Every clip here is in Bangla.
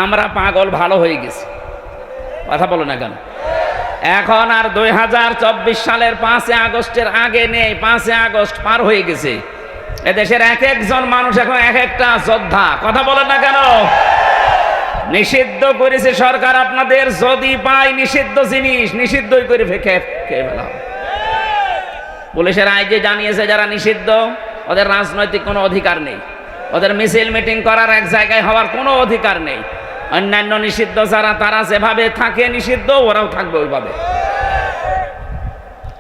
আমরা পাগল ভালো হয়ে গেছি। কথা বলো না কেন? এখন আর 2024 সালের 5 আগস্টের আগে নেই। 5 আগস্ট পার হয়ে গেছে। এদেশের এক একজন মানুষ এখন এক একটা যোদ্ধা। কথা বলেন না কেন? নিষিদ্ধ করেছে সরকার আপনাদের, যদি পাই নিষিদ্ধ জিনিস নিষিদ্ধই করে খেয়ে ফেলা। পুলিশের আইজি জানিয়েছে যারা নিষিদ্ধ ওদের রাজনৈতিক কোনো অধিকার নেই, ওদের মিছিল মিটিং করার এক জায়গায় হওয়ার কোনো অধিকার নেই। অন্যান্য নিষিদ্ধ যারা তারা যেভাবে থাকে নিষিদ্ধ ওরাও থাকবে ওইভাবে।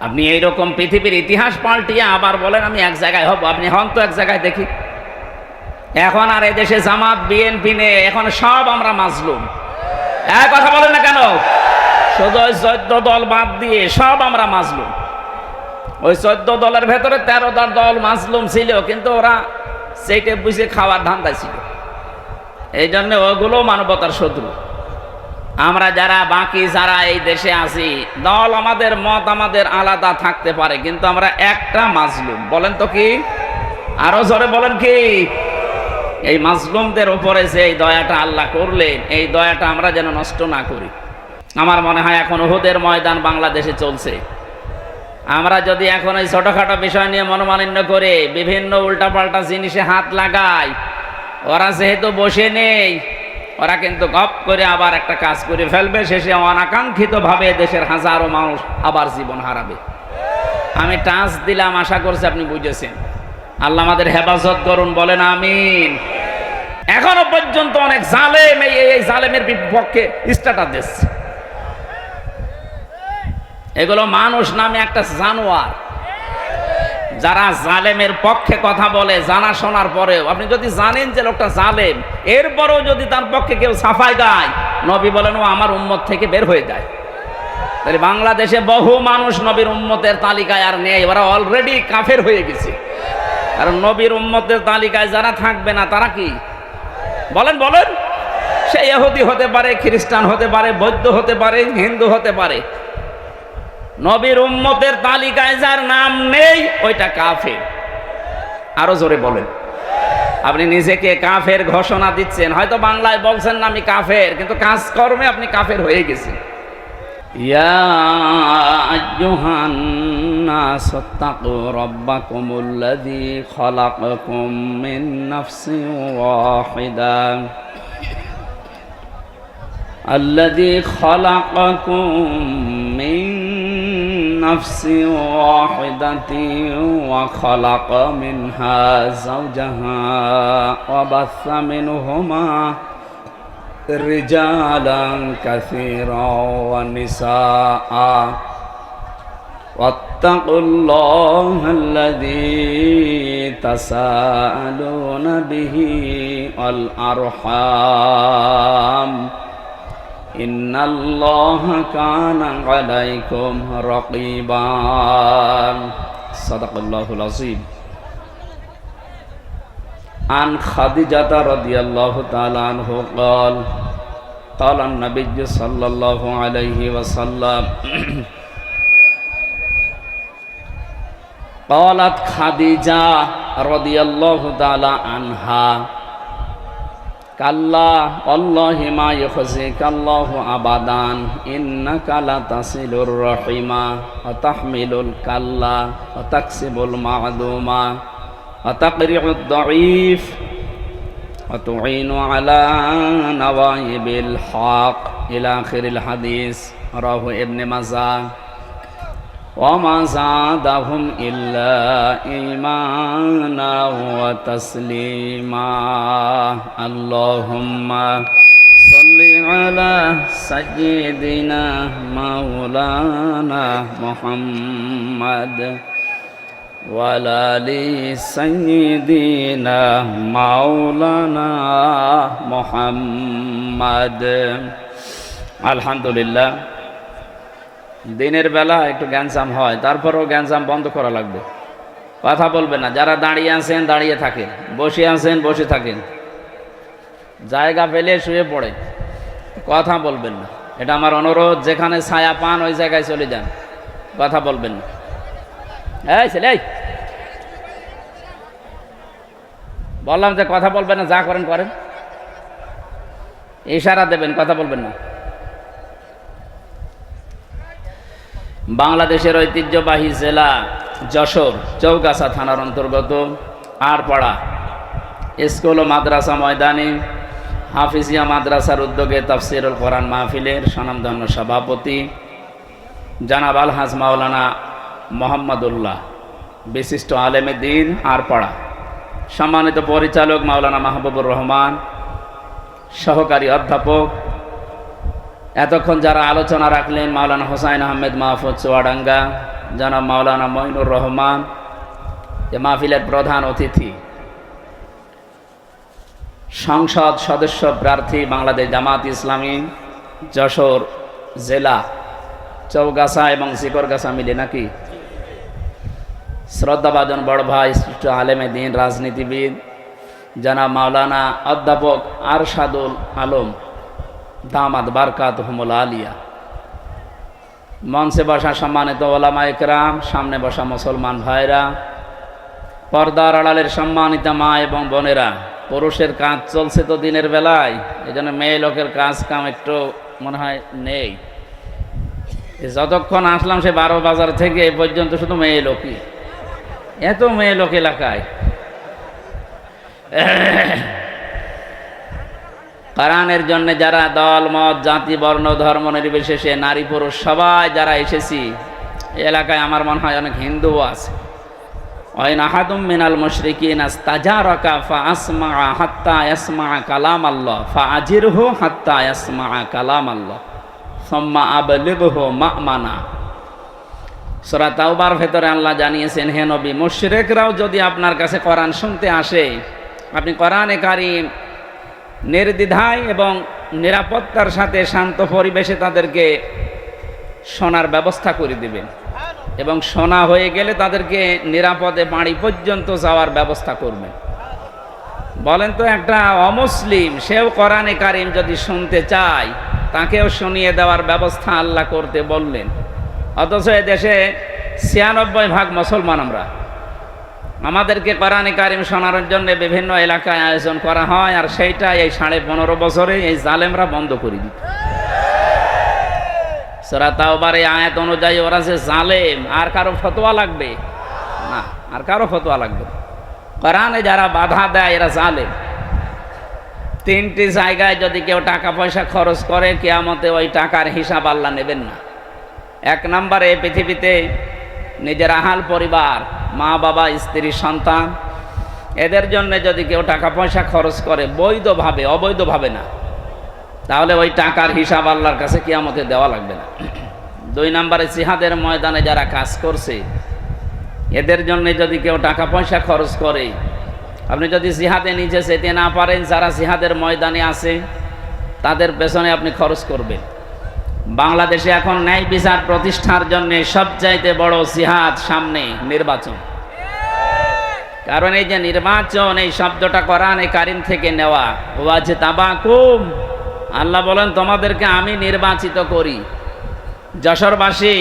আপনি এইরকম পৃথিবীর ইতিহাস পাল্টিয়ে আবার বলেন আমি এক জায়গায় হব। আপনি হন তো এক জায়গায় দেখি। এখন আর এদেশে জামাত বিএনপি নেই, এখন সব আমরা মাজলুম। এক কথা বলেন না কেন? শুধু ওই 14 দল বাদ দিয়ে সব আমরা মাজলুম। ওই 14 দলের ভেতরে 13 দল মাজলুম ছিল, কিন্তু ওরা সেইটে বুঝে খাওয়ার ধান্দায় ছিল। এই জন্য ওগুলো মানবতার শত্রু। আমরা যারা বাকি যারা এই দেশে আছি, দল আমাদের মত আমাদের আলাদা থাকতে পারে, কিন্তু আমরা একটা মাজলুম। বলেন তো কি? আরো জোরে বলেন কি? এই মাজলুমদের উপরে যে এই দয়াটা আল্লাহ করলেন, এই দয়াটা আমরা যেন নষ্ট না করি। আমার মনে হয় এখন উহুদের ময়দান বাংলাদেশে চলছে। আমরা যদি এখন এই ছোটখাটো বিষয় নিয়ে মনোমালিন্য করে বিভিন্ন উল্টাপাল্টা জিনিসে হাত লাগাই, ওরা যেহেতু বসে নেই, ওরা কিন্তু গপ করে আবার একটা কাজ করে ফেলবে। শেষে অনাকাঙ্ক্ষিতভাবে দেশের হাজারো মানুষ আবার জীবন হারাবে। আমি টাচ দিলাম, আশা করছি আপনি বুঝেছেন। আল্লাহ আমাদের হেফাজত করুন, বলেন আমিন। এখনো পর্যন্ত অনেক জালেম এই জালেমের বিপক্ষে স্ট্যাটাস দিচ্ছে। এগুলো মানুষ নামে একটা জানোয়ার। যারা জালেমের পক্ষে কথা বলে জানা শোনার পরেও, আপনি যদি জানেন যে লোকটা জালেম, এরপরেও যদি তার পক্ষে কেউ সাফাই গায়, নবী বলেন ও আমার উম্মত থেকে বের হয়ে যায়। তাহলে বাংলাদেশে বহু মানুষ নবীর উম্মতের তালিকায় আর নেই, ওরা অলরেডি কাফের হয়ে গেছে। কারণ নবীর উম্মতের তালিকায় যারা থাকবে না তারা কি? বলেন বলেন। সে ইহুদি হতে পারে, খ্রিস্টান হতে পারে, বৌদ্ধ হতে পারে, হিন্দু হতে পারে। নবীর উম্মতের তালিকায় যার নাম নেই ওইটা কাফের। আরো জোরে বলেন। আপনি নিজেকে কাফের ঘোষণা দিচ্ছেন, হয়তো বাংলায় বলছেন না আমি কাফের, কিন্তু কাজকর্মে আপনি কাফের হয়ে গেছেন। ইয়া আইয়ুহান নাস তাকু রাব্বাকুমুল্লাযী খালাকাকুম মিন নাফসিন ওয়াহিদা আল্লাযী খালাকাকুম মিন নাফসিন ওয়াহিদাতিন ওয়া খালাকা মিনহা যাওজাহা ওয়া বাসসা মিনহুমা রিজালান কাসীরান ওয়া নিসাআ ওয়াত্তাকুল্লাহাল্লাযী তাসাআলুনা বিহি ওয়াল আরহাম ইন্নাল্লাহা কানা আলাইকুম রাকীবা। সাদাকাল্লাহুল আযীম। আন খাদিজাতা রাদিয়াল্লাহু তাআলা আনহু قال قال النبي صلى الله عليه وسلم قالت خديجة رضي الله تعالى عنها কাল্লা আল্লাহি মা ইখজিকাল্লাহু আবাদান ইন্নাকা লাতাসিলুর রাহিমা ওয়া তাহমিলুল কাল্লা ওয়া তাকসিবুল মা'দুমা ওয়া তাকরিউদ দাঈফ ওয়া তুঈনু আলা নাওয়াইবিল হক ইলা আখিরিল হাদিস। রাহু ইবনে মাজাহ। وما زادهم إلا إيمانا وتسليما اللهم صل على سيدنا مولانا محمد وعلى آل سيدنا مولانا محمد। الحمد لله। দিনের বেলা একটু গ্যাঞ্জাম হয়, তারপরেও গ্যাঞ্জাম বন্ধ করা লাগবে। কথা বলবেন না। যারা দাঁড়িয়ে আছেন দাঁড়িয়ে থাকেন, বসে আছেন বসে থাকেন, জায়গা পেলে শুয়ে পড়ে, কথা বলবেন না। এটা আমার অনুরোধ। যেখানে ছায়া পান ওই জায়গায় চলে যান, কথা বলবেন না। এই ছেলে, বললাম যে কথা বলবেন না, যা করেন করেন। ইশারা দেবেন, কথা বলবেন না। বাংলাদেশের ঐতিহ্যবাহী জেলা যশোর চৌগাছা থানার অন্তর্গত আড়পাড়া স্কুল ও মাদ্রাসা ময়দানে হাফিজিয়া মাদ্রাসার উদ্যোগে তাফসিরুল কোরআন মাহফিলের স্বনামধন্য সভাপতি জনাব আলহাজ মাওলানা মোহাম্মদুল্লাহ, বিশিষ্ট আলেমে দ্বীন আড়পাড়া, সম্মানিত পরিচালক মাওলানা মাহবুবুর রহমান, সহকারী অধ্যাপক, এতক্ষণ যারা আলোচনা রাখলেন মাওলানা হোসাইন আহমেদ মাহফুজ চুয়াডাঙ্গা, জনাব মাওলানা মঈনুর রহমান, এ মাহফিলের প্রধান অতিথি, সংসদ সদস্য প্রার্থী বাংলাদেশ জামাত ইসলামী যশোর জেলা চৌগাছা এবং শিকরগাছা মিলে নাকি, শ্রদ্ধাভাজন বড় ভাই শ্রেষ্ঠ আলেমে দ্বীন রাজনীতিবিদ জনাব মাওলানা অধ্যাপক আরশাদুল আলম দামাত বারকাতুহুমুল আলিয়া, মঞ্চে বসা সম্মানিত ওলামা ইকরাম, সামনে বসা মুসলমান ভাইরা, পর্দার আড়ালের সম্মানিত মা এবং বোনেরা, পুরুষের কাজ চলছে তো দিনের বেলায়, এই জন্য মেয়ে লোকের কাজ কাম একটু মনে হয় নেই। যতক্ষণ আসলাম সে 12 বাজার থেকে এ পর্যন্ত শুধু মেয়ে লোকই, এত মেয়ে লোক এলাকায়। কোরআনের জন্য যারা দল মত জাতি বর্ণ ধর্ম নির্বিশেষে নারী পুরুষ সবাই যারা এসেছি এলাকায়, আমার মনে হয় অনেক হিন্দুও আছে। ওয়াইন আহাদুম মিনাল মুশরিকিন আস্তাজারাকা ফাআসমা হাত্তা ইয়াসমা কালাম আল্লাহ ফাআজিরহু হাত্তা ইয়াসমা কালাম আল্লাহ সুম্মা আবলিগহু মা'মানা। সূরা তাওবার ভেতরে আল্লাহ জানিয়েছেন, হে নবী, মুশরিকরাও যদি আপনার কাছে কোরআন শুনতে আসে, আপনি কোরআনে কারীম নির্দ্বিধায় এবং নিরাপত্তার সাথে শান্ত পরিবেশে তাদেরকে শোনার ব্যবস্থা করে দিবেন এবং শোনা হয়ে গেলে তাদেরকে নিরাপদে বাড়ি পর্যন্ত যাওয়ার ব্যবস্থা করবেন। বলেন তো, একটা অমুসলিম সেও কোরআনে কারীম যদি শুনতে চায়, তাকেও শুনিয়ে দেওয়ার ব্যবস্থা আল্লাহ করতে বললেন। অথচ এ দেশে 96% মুসলমান আমরা, আমাদেরকে কোরআনে কারীম শোনানোর জন্য বিভিন্ন এলাকায় আয়োজন করা হয়, আর সেইটা এই 15.5 বছরে এই জালেমরা বন্ধ করে দিত। সূরা তাওবার এই আয়াত অনুযায়ী ওরা যে জালেম, আর কারো ফতোয়া লাগবে না, আর কারো ফতোয়া লাগবে না। কোরআনে যারা বাধা দেয় এরা জালেম। 3টি জায়গায় যদি কেউ টাকা পয়সা খরচ করে, কিয়ামতে ওই টাকার হিসাব আল্লাহ নেবেন না। 1 নম্বরে, পৃথিবীতে নিজের আহাল পরিবার, মা বাবা স্ত্রী সন্তান, এদের জন্য যদি কেউ টাকা পয়সা খরচ করে বৈধভাবে, অবৈধভাবে না, তাহলে ওই টাকার হিসাব আল্লাহর কাছে কিয়ামতে দেওয়া লাগবে না। 2 নম্বরে, জিহাদের ময়দানে যারা কাজ করছে, এদের জন্য যদি কেউ টাকা পয়সা খরচ করে, আপনি যদি জিহাদে নিজে যেতে না পারেন, যারা জিহাদের ময়দানে আছে তাদের পেছনে আপনি খরচ করবেন। বাংলাদেশে এখন ন্যায় বিচার প্রতিষ্ঠার জন্য সবচাইতে বড় জিহাদ সামনে নির্বাচন। কারণ এই যে নির্বাচন, এই শব্দটা কোরআনে কারীম থেকে নেওয়া। ওয়াজতাবাকুম, আল্লাহ বলেন তোমাদেরকে আমি নির্বাচিত করি। যশোরবাসী,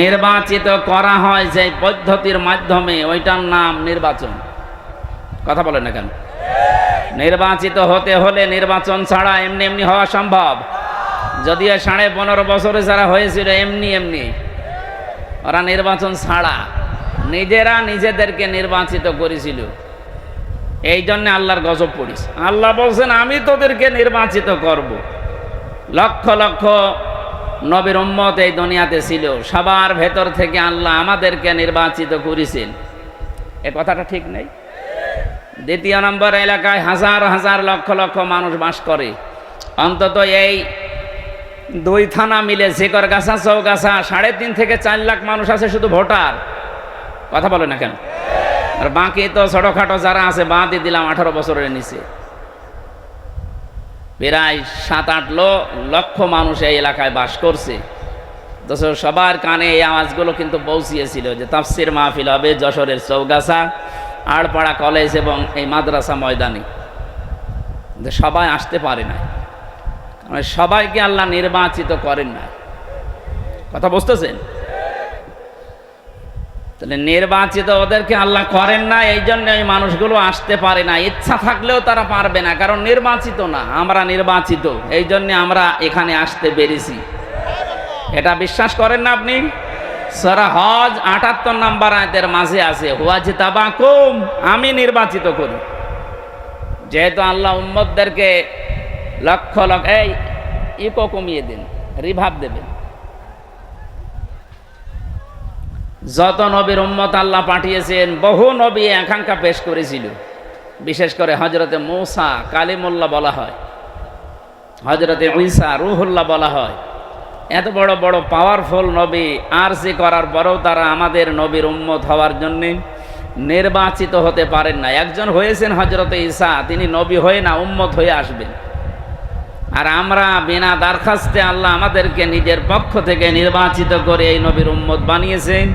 নির্বাচিত করা হয় যে পদ্ধতির মাধ্যমে, ওইটার নাম নির্বাচন। কথা বলেন না কেন? নির্বাচিত হতে হলে নির্বাচন ছাড়া এমনি এমনি হওয়া সম্ভব? যদিও 15.5 বছরে যারা হয়েছিল এমনি এমনি, ওরা নির্বাচন ছাড়া নিজেরা নিজেদেরকে নির্বাচিত করেছিল। এই জন্য আল্লাহর গজব পড়েছে। আল্লাহ বলছেন আমি তোদেরকে নির্বাচিত করব। লক্ষ লক্ষ নবীর উম্মত এই দুনিয়াতে ছিল, সবার ভেতর থেকে আল্লাহ আমাদেরকে নির্বাচিত করেছেন। এ কথাটা ঠিক নেই? 2 নম্বর, এলাকায় হাজার হাজার লক্ষ লক্ষ মানুষ বাস করে। অন্তত এই 2 থানা মিলে শিকরগাছা চৌগাছা 3.5 থেকে 4 লাখ মানুষ আছে শুধু ভোটার। কথা বলে না কেন? আর বাকি তো ছোটখাটো যারা আছে বাদ দিয়ে দিলাম 18 বছরের নিচে। প্রায় 7-8 লক্ষ মানুষ এই এলাকায় বাস করছে। তো সবার কানে এই আওয়াজগুলো কিন্তু পৌঁছিয়েছিল যে তাফসির মাহফিল হবে যশোরের চৌগাছা আড়পাড়া কলেজ এবং এই মাদ্রাসা ময়দানে। সবাই আসতে পারে না, কারণ সবাইকে আল্লাহ নির্বাচিত করেন না। কথা বুঝতেছেন? তাহলে নির্বাচিত ওদেরকে আল্লাহ করেন না, এই জন্য ওই মানুষগুলো আসতে পারে না। ইচ্ছা থাকলেও তারা পারবে না, কারণ নির্বাচিত না, আমরা নির্বাচিত, এই জন্য আমরা এখানে আসতে পেরেছি। এটা বিশ্বাস করেন না আপনি? সূরা হজ ৭৮ নম্বর আয়াতের মাঝে আছে ওয়াজতাবাকুম, আমি নির্বাচিত করি। যেহেতু আল্লাহ উম্মতদেরকে লক্ষ লক্ষ, এই ইকো কমিয়ে দিন, রিভাব দেবেন। যত নবীর উম্মত আল্লাহ পাঠিয়েছেন, বহু নবী আকাঙ্ক্ষা পেশ করেছিল। বিশেষ করে হযরতে মূসা কালিমুল্লাহ বলা হয়, হযরতে ঈসা রূহুল্লাহ বলা হয়। এত বড় বড় পাওয়ারফুল নবী আরজি করার পরেও তারা আমাদের নবীর উম্মত হওয়ার জন্যে নির্বাচিত হতে পারেন না। একজন হয়েছেন হযরতে ঈসা, তিনি নবী হয়ে না উম্মত হয়ে আসবেন। আর আমরা বিনা দরখাস্তে আল্লাহ আমাদেরকে নিজের পক্ষ থেকে নির্বাচিত করে এই নবীর উম্মত বানিয়েছেন,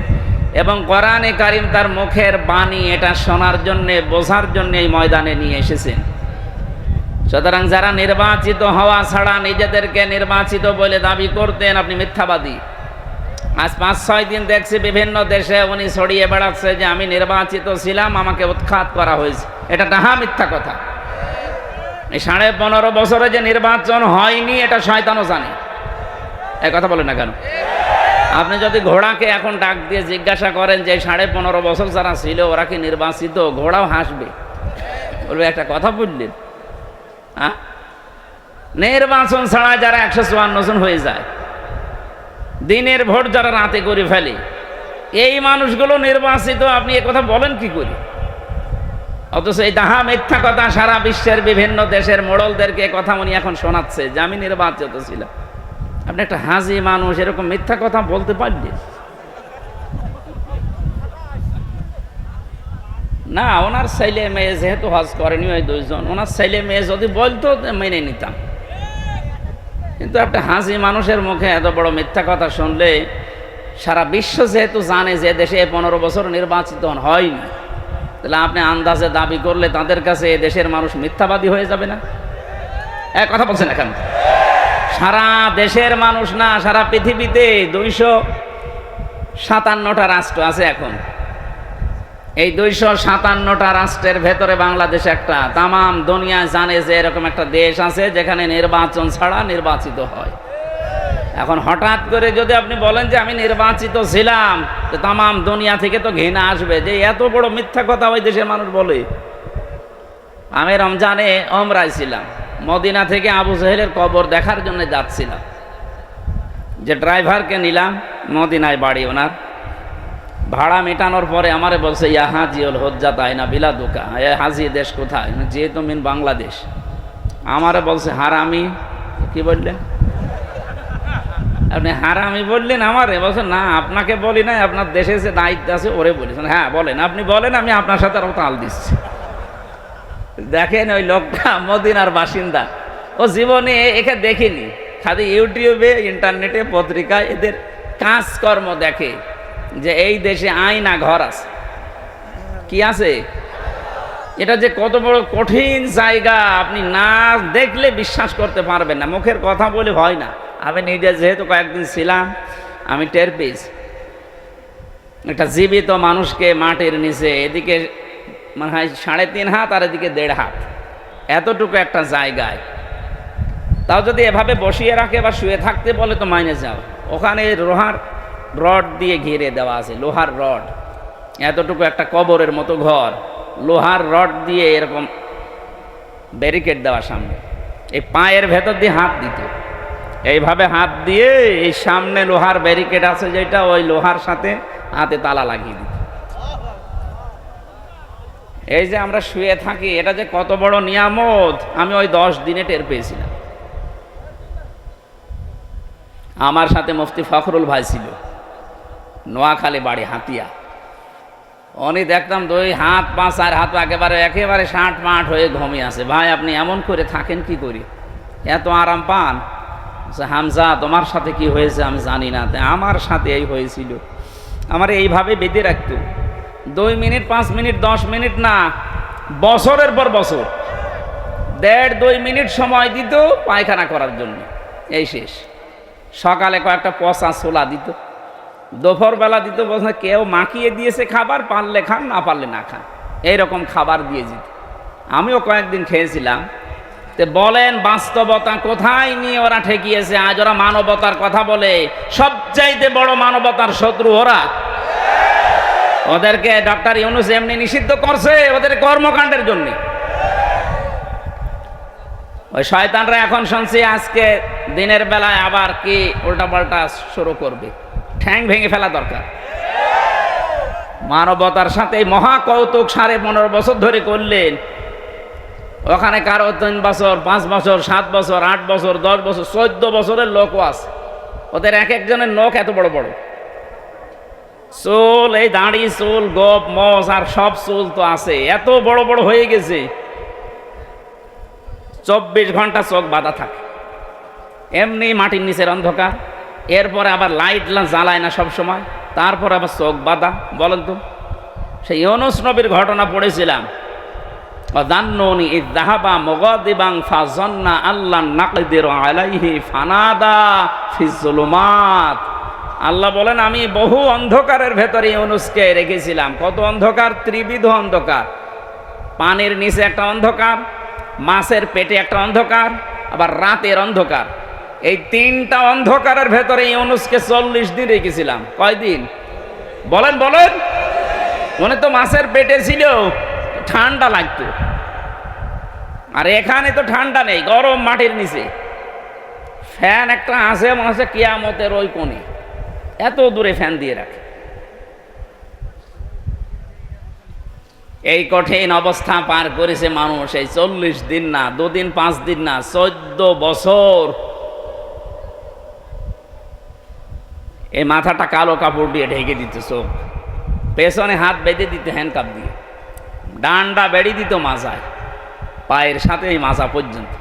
এবং কোরআনে কারীম তার মুখের বাণী এটা শোনার জন্যে, বোঝার জন্য এই ময়দানে নিয়ে এসেছেন। সুতরাং যারা নির্বাচিত হওয়া ছাড়া নিজেদেরকে নির্বাচিত বলে দাবি করতেন, আপনি মিথ্যাবাদী। আজ ৫-৬ দিন দেখছি বিভিন্ন দেশে উনি ছড়িয়ে বেড়াচ্ছে যে আমি নির্বাচিত ছিলাম, আমাকে উৎখাত করা হয়েছে। এটা ডাহা মিথ্যা কথা। এই ১৫.৫ বছরে যে নির্বাচন হয়নি, এটা শয়তানও জানে। এই কথা বলেন না কেন? আপনি যদি ঘোড়াকে এখন ডাক দিয়ে জিজ্ঞাসা করেন যে 15.৫ বছর যারা ছিল ওরা কি নির্বাচিত, ঘোড়াও হাসবে, বলবে একটা কথা বললেন। নির্বাচন ছাড়া যারা 154 জন হয়ে যায়, দিনের ভোট যারা রাতে করে ফেলে, এই মানুষগুলো নির্বাচিত, আপনি এ কথা বলেন কি করে? অথচ এই ডাহা মিথ্যা কথা সারা বিশ্বের বিভিন্ন দেশের মোড়লদেরকে কথা উনি এখন শোনাচ্ছে যে আমি নির্বাচিত ছিলাম। আপনি একটা হাজি মানুষ এরকম মিথ্যা কথা বলতে পারলেন না? ওনার ছেলে মেয়ে যেহেতু হজ করেনি ওই 2 জন, ওনার ছেলে মেয়ে যদি বলতো মেনে নিতাম, কিন্তু একটা হাজি মানুষের মুখে এত বড় মিথ্যা কথা শুনলে সারা বিশ্ব যেহেতু জানে যে দেশে 15 বছর নির্বাচিত হয়নি, তাহলে আপনি আন্দাজে দাবি করলে তাদের কাছে এ দেশের মানুষ মিথ্যাবাদী হয়ে যাবে না? এক কথা বলছেন এখন? সারা দেশের মানুষ না, সারা পৃথিবীতে 257টা রাষ্ট্র আছে এখন। এই 257টা রাষ্ট্রের ভেতরে বাংলাদেশ একটা। তামাম দুনিয়া জানে যে এরকম একটা দেশ আছে যেখানে নির্বাচন ছাড়া নির্বাচিত হয়। এখন হঠাৎ করে যদি আপনি বলেন যে আমি নির্বাচিত ছিলাম, তো তামাম দুনিয়া থেকে তো ঘৃণা আসবে যে এত বড় মিথ্যা কথা ওই দেশের মানুষ বলে। আমি রমজানে ওমরায় ছিলাম, মদিনা থেকে আবু জাহেলের কবর দেখার জন্য যাচ্ছিলাম। যে ড্রাইভারকে নিলাম, মদিনায় বাড়ি ওনার, ভাড়া মেটানোর পরে আমারে বলছে ইয়া হাজিউল হজ্জাত আইনা বিলাদুকা, এ হাজি দেশ কোথায়? যেহেতু মিন বাংলাদেশ। আমারে বলছে হারামি। কি বললেন আপনি? হারামি বললেন আমারে? বলছে না আপনাকে বলি নাই, আপনার দেশে যে দায়িত্ব আছে ওরে বলেছেন। হ্যাঁ বলেন, আপনি বলেন, আমি আপনার সাথে আরো তাল দিচ্ছি। দেখেন ওই লোকটা মদিনার বাসিন্দা, ও জীবনে একে দেখিনি, খালি ইউটিউবে ইন্টারনেটে পত্রিকায় এদের কাজকর্ম দেখে যে এই দেশে আয়না ঘর আছে। কি আছে? এটা যে কত বড় কঠিন জায়গা আপনি না দেখলে বিশ্বাস করতে পারবেন না। মুখের কথা বলে হয় না। আমি নিজে যেহেতু কয়েকদিন ছিলাম, আমি টের পেয়েছি একটা জীবিত মানুষকে মাটির নিচে, এদিকে মানে হয় 3.5 হাত আর এদিকে 1.5 হাত, এতটুকু একটা জায়গায়, তাও যদি এভাবে বসিয়ে রাখে বা শুয়ে থাকতে বলে তো মাইনে যাও। ওখানে লোহার রড দিয়ে ঘিরে দেওয়া আছে, লোহার রড, এতটুকু একটা কবরের মতো ঘর, লোহার রড দিয়ে এরকম ব্যারিকেড দেওয়া সামনে। এই পায়ের ভেতর দিয়ে হাত দিত, এইভাবে হাত দিয়ে এই সামনে লোহার ব্যারিকেড আছে যেটা, ওই লোহার সাথে হাতে তালা লাগিয়ে দিত। এই যে আমরা শুয়ে থাকি, এটা যে কত বড় নিয়ামত আমি ওই 10 দিনে টের পেয়েছিলাম। আমার সাথে মুফতি ফখরুল ভাই ছিল, নোয়াখালী বাড়ি, হাতিয়া। উনি দেখতাম 2 হাত 5 হাত একেবারে 60-মাঠ হয়ে ঘুমিয়ে আছে। ভাই আপনি এমন করে থাকেন কি করি, এত আরাম পান? হামজা তোমার সাথে কি হয়েছে আমি জানি না, আমার সাথে এই হয়েছিল। আমার এইভাবে বেঁধে রাখতো, 2 মিনিট 5 মিনিট 10 মিনিট না, বছরের পর বছর 1.5-2 মিনিট সময় দিত পায়খানা করার জন্য, এই শেষ। সকালে কয়েকটা পচা ছোলা দিত, দুপুর বেলা দিতে বলছে কেউ মাখিয়ে দিয়েছে খাবার, পারলে খান না পারলে না খান, এইরকম খাবার দিয়ে দিত। আমিও কয়েকদিন খেয়েছিলাম। তো বলেন বাস্তবতা কোথায় নিয়ে ওরা ঠেকিয়েছে? আজ ওরা মানবতার কথা বলে, সবচাইতে বড় মানবতার শত্রু ওরা। ওদেরকে ডক্টর ইউনূস এমনি নিষিদ্ধ করছে ওদের কর্মকাণ্ডের জন্য। ওই শয়তানরা এখন শুনছি আজকে দিনের বেলায় আবার কি উল্টাপাল্টা শুরু করবে, ঠ্যাং ভেঙে ফেলা দরকার। মানবতার সাথে মহা কৌতুক 15.5 বছর ধরে করলেন। ওখানে কারো 3 বছর, 5 বছর, 7 বছর, 8 বছর, 10 বছর, 14 বছরের লোকও আছে। ওদের এক একজনের নখ এত বড় বড়, চুল, এই দাড়ি, চুল, গোপ, মোষ আর সব চুল তো আছে, এত বড় বড় হয়ে গেছে। 24 ঘন্টা চোখ বাঁধা থাকে, এমনি মাটির নিচের অন্ধকার। এরপরে আবার লাইট জ্বালায় না সব সময়, তারপর আবার চোখ বাঁধা। বলেন তো, সেই ইউনূস নবীর ঘটনা পড়েছিলাম। অদান্নুনি ইযহাবা মুগাদিবান ফাযান্না আল্লান নাকদিরু আলাইহি ফানাদা ফিজ যুলুমাত। আল্লাহ বলেন আমি বহু অন্ধকারের ভেতরে ইউনূসকে রেখেছিলাম। কত অন্ধকার? ত্রিবিধ অন্ধকার। পানির নিচে একটা অন্ধকার, মাছের পেটে একটা অন্ধকার, আবার রাতের অন্ধকার। এই 3টা অন্ধকারের ভেতরে ইউনূসকে 40 দিন রেখেছিলাম। কয়দিন? বলেন বলেন। মনে তো মাছের পেটে ছিল, ঠান্ডা লাগতো। আর এখানে তো ঠান্ডা নেই, গরম মাটির নিচে। ফ্যান একটা আছে, মনে হচ্ছে কিয়ামতের ওই কোণে, এত দূরে ফ্যান দিয়ে রাখে। এই কঠিন অবস্থা পার করেছে মানুষ এই 40 দিন না, 2 দিন 5 দিন না, 14 বছর। এই মাথাটা কালো কাপড় দিয়ে ঢেকে দিত, চোখ পেছনে হাত বেঁধে দিত হ্যান্ডকাপ দিয়ে, ডান্ডা বেড়ে দিত মাজায়, পায়ের সাথে এই মাজা পর্যন্ত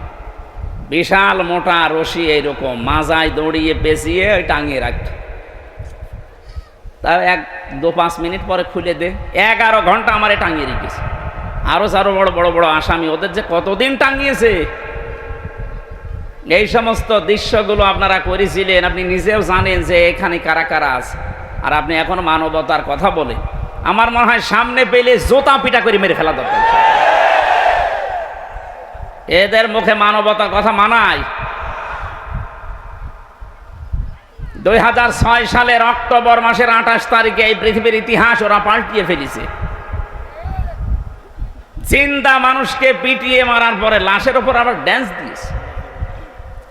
বিশাল মোটা রশি এইরকম মাজায় দড়িয়ে পেঁচিয়ে টাঙিয়ে রাখত। তাও 1-2-5 মিনিট পরে খুলে দে। 11 ঘন্টা আমারে টাঙিয়ে রেখেছে। আরো বড় বড় বড় আসামি, ওদের যে কতদিন টাঙিয়েছে। এই সমস্ত দৃশ্যগুলো আপনারা করেছিলেন, আপনি নিজেও জানেন যে এখানে কারা কারা আছে। আর আপনি এখন মানবতার কথা বলেন। আমার মনে হয় সামনে পেলে জোতা পিটা করে মেরে ফেলা দরকার। এদের মুখে মানবতার কথা মানায়? 2006 সালের অক্টোবর মাসের 28 তারিখে এই পৃথিবীর ইতিহাস ওরা পাল্টিয়ে ফেলেছে। জিন্দা মানুষকে পিটিয়ে মারার পরে লাশের ওপর আবার ড্যান্স দিয়েছে।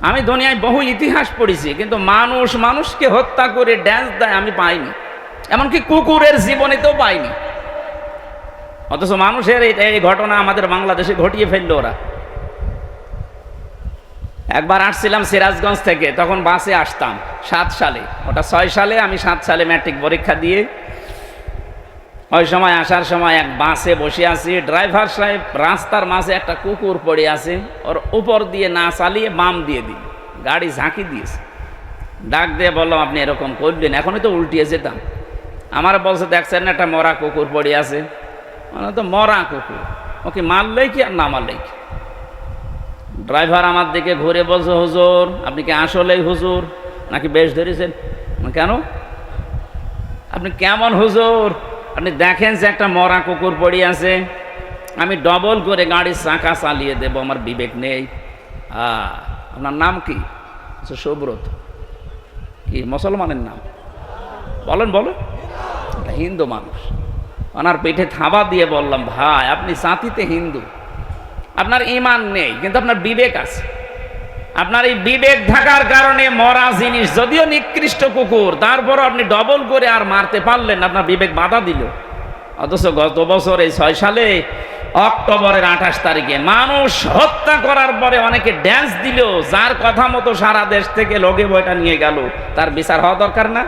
আমি দুনিয়ায় বহু ইতিহাস পড়েছি, কিন্তু মানুষ মানুষকে হত্যা করে ড্যান্স দেয় আমি পাইনি, এমনকি কুকুরের জীবনেতেও পাইনি। অথচ মানুষের এই ঘটনা আমাদের বাংলাদেশে ঘটিয়ে ফেললো ওরা। একবার আসছিলাম সিরাজগঞ্জ থেকে, তখন বাসে আসতাম 7 সালে, ওটা 6 সালে, আমি 7 সালে ম্যাট্রিক পরীক্ষা দিয়ে ওই সময় আসার সময় এক বাসে বসে আছি। ড্রাইভার সাহেব রাস্তার মাঝে একটা কুকুর পড়ে আছে, ওর উপর দিয়ে না চালিয়ে বাম দিয়ে দিল, গাড়ি ঝাঁকি দিয়েছে। ডাক দিয়ে বললাম আপনি এরকম করলেন, এখনই তো উল্টিয়ে যেতাম। আমার বলছে দেখছেন না একটা মরা কুকুর পড়ে আছে। মানে তো মরা কুকুর, ওকে মারলেই কি আর না মারলেই কি। ড্রাইভার আমার দিকে ঘুরে বলছে হুজুর আপনি কি আসলেই হুজুর নাকি বেশ ধরেছেন? কেন? আপনি কেমন হুজুর? আপনি দেখেন যে একটা মরা কুকুর পড়ে আছে, আমি ডবল করে গাড়ির চাকা চালিয়ে দেব, আমার বিবেক নেই। আপনার নাম কি? সুব্রত। কি মুসলমানের নাম? বলেন বলেন। হিন্দু মানুষ। ওনার পেটে থাবা দিয়ে বললাম ভাই আপনি জাতিতে হিন্দু, আপনার ঈমান নেই, কিন্তু আপনার বিবেক আছে। আপনার এই বিবেক থাকার কারণে মরা জিনিস যদিও নিকৃষ্ট কুকুর, তারপরও আপনি ডবল করে আর মারতে পারলেন, আপনার বিবেক বাধা দিল। অথচ গত বছর এই 6 সালে অক্টোবরের 28 তারিখে মানুষ হত্যা করার পরে অনেকে ড্যান্স দিল, যার কথা মতো সারা দেশ থেকে লোকে বইটা নিয়ে গেল, তার বিচার হওয়া দরকার না?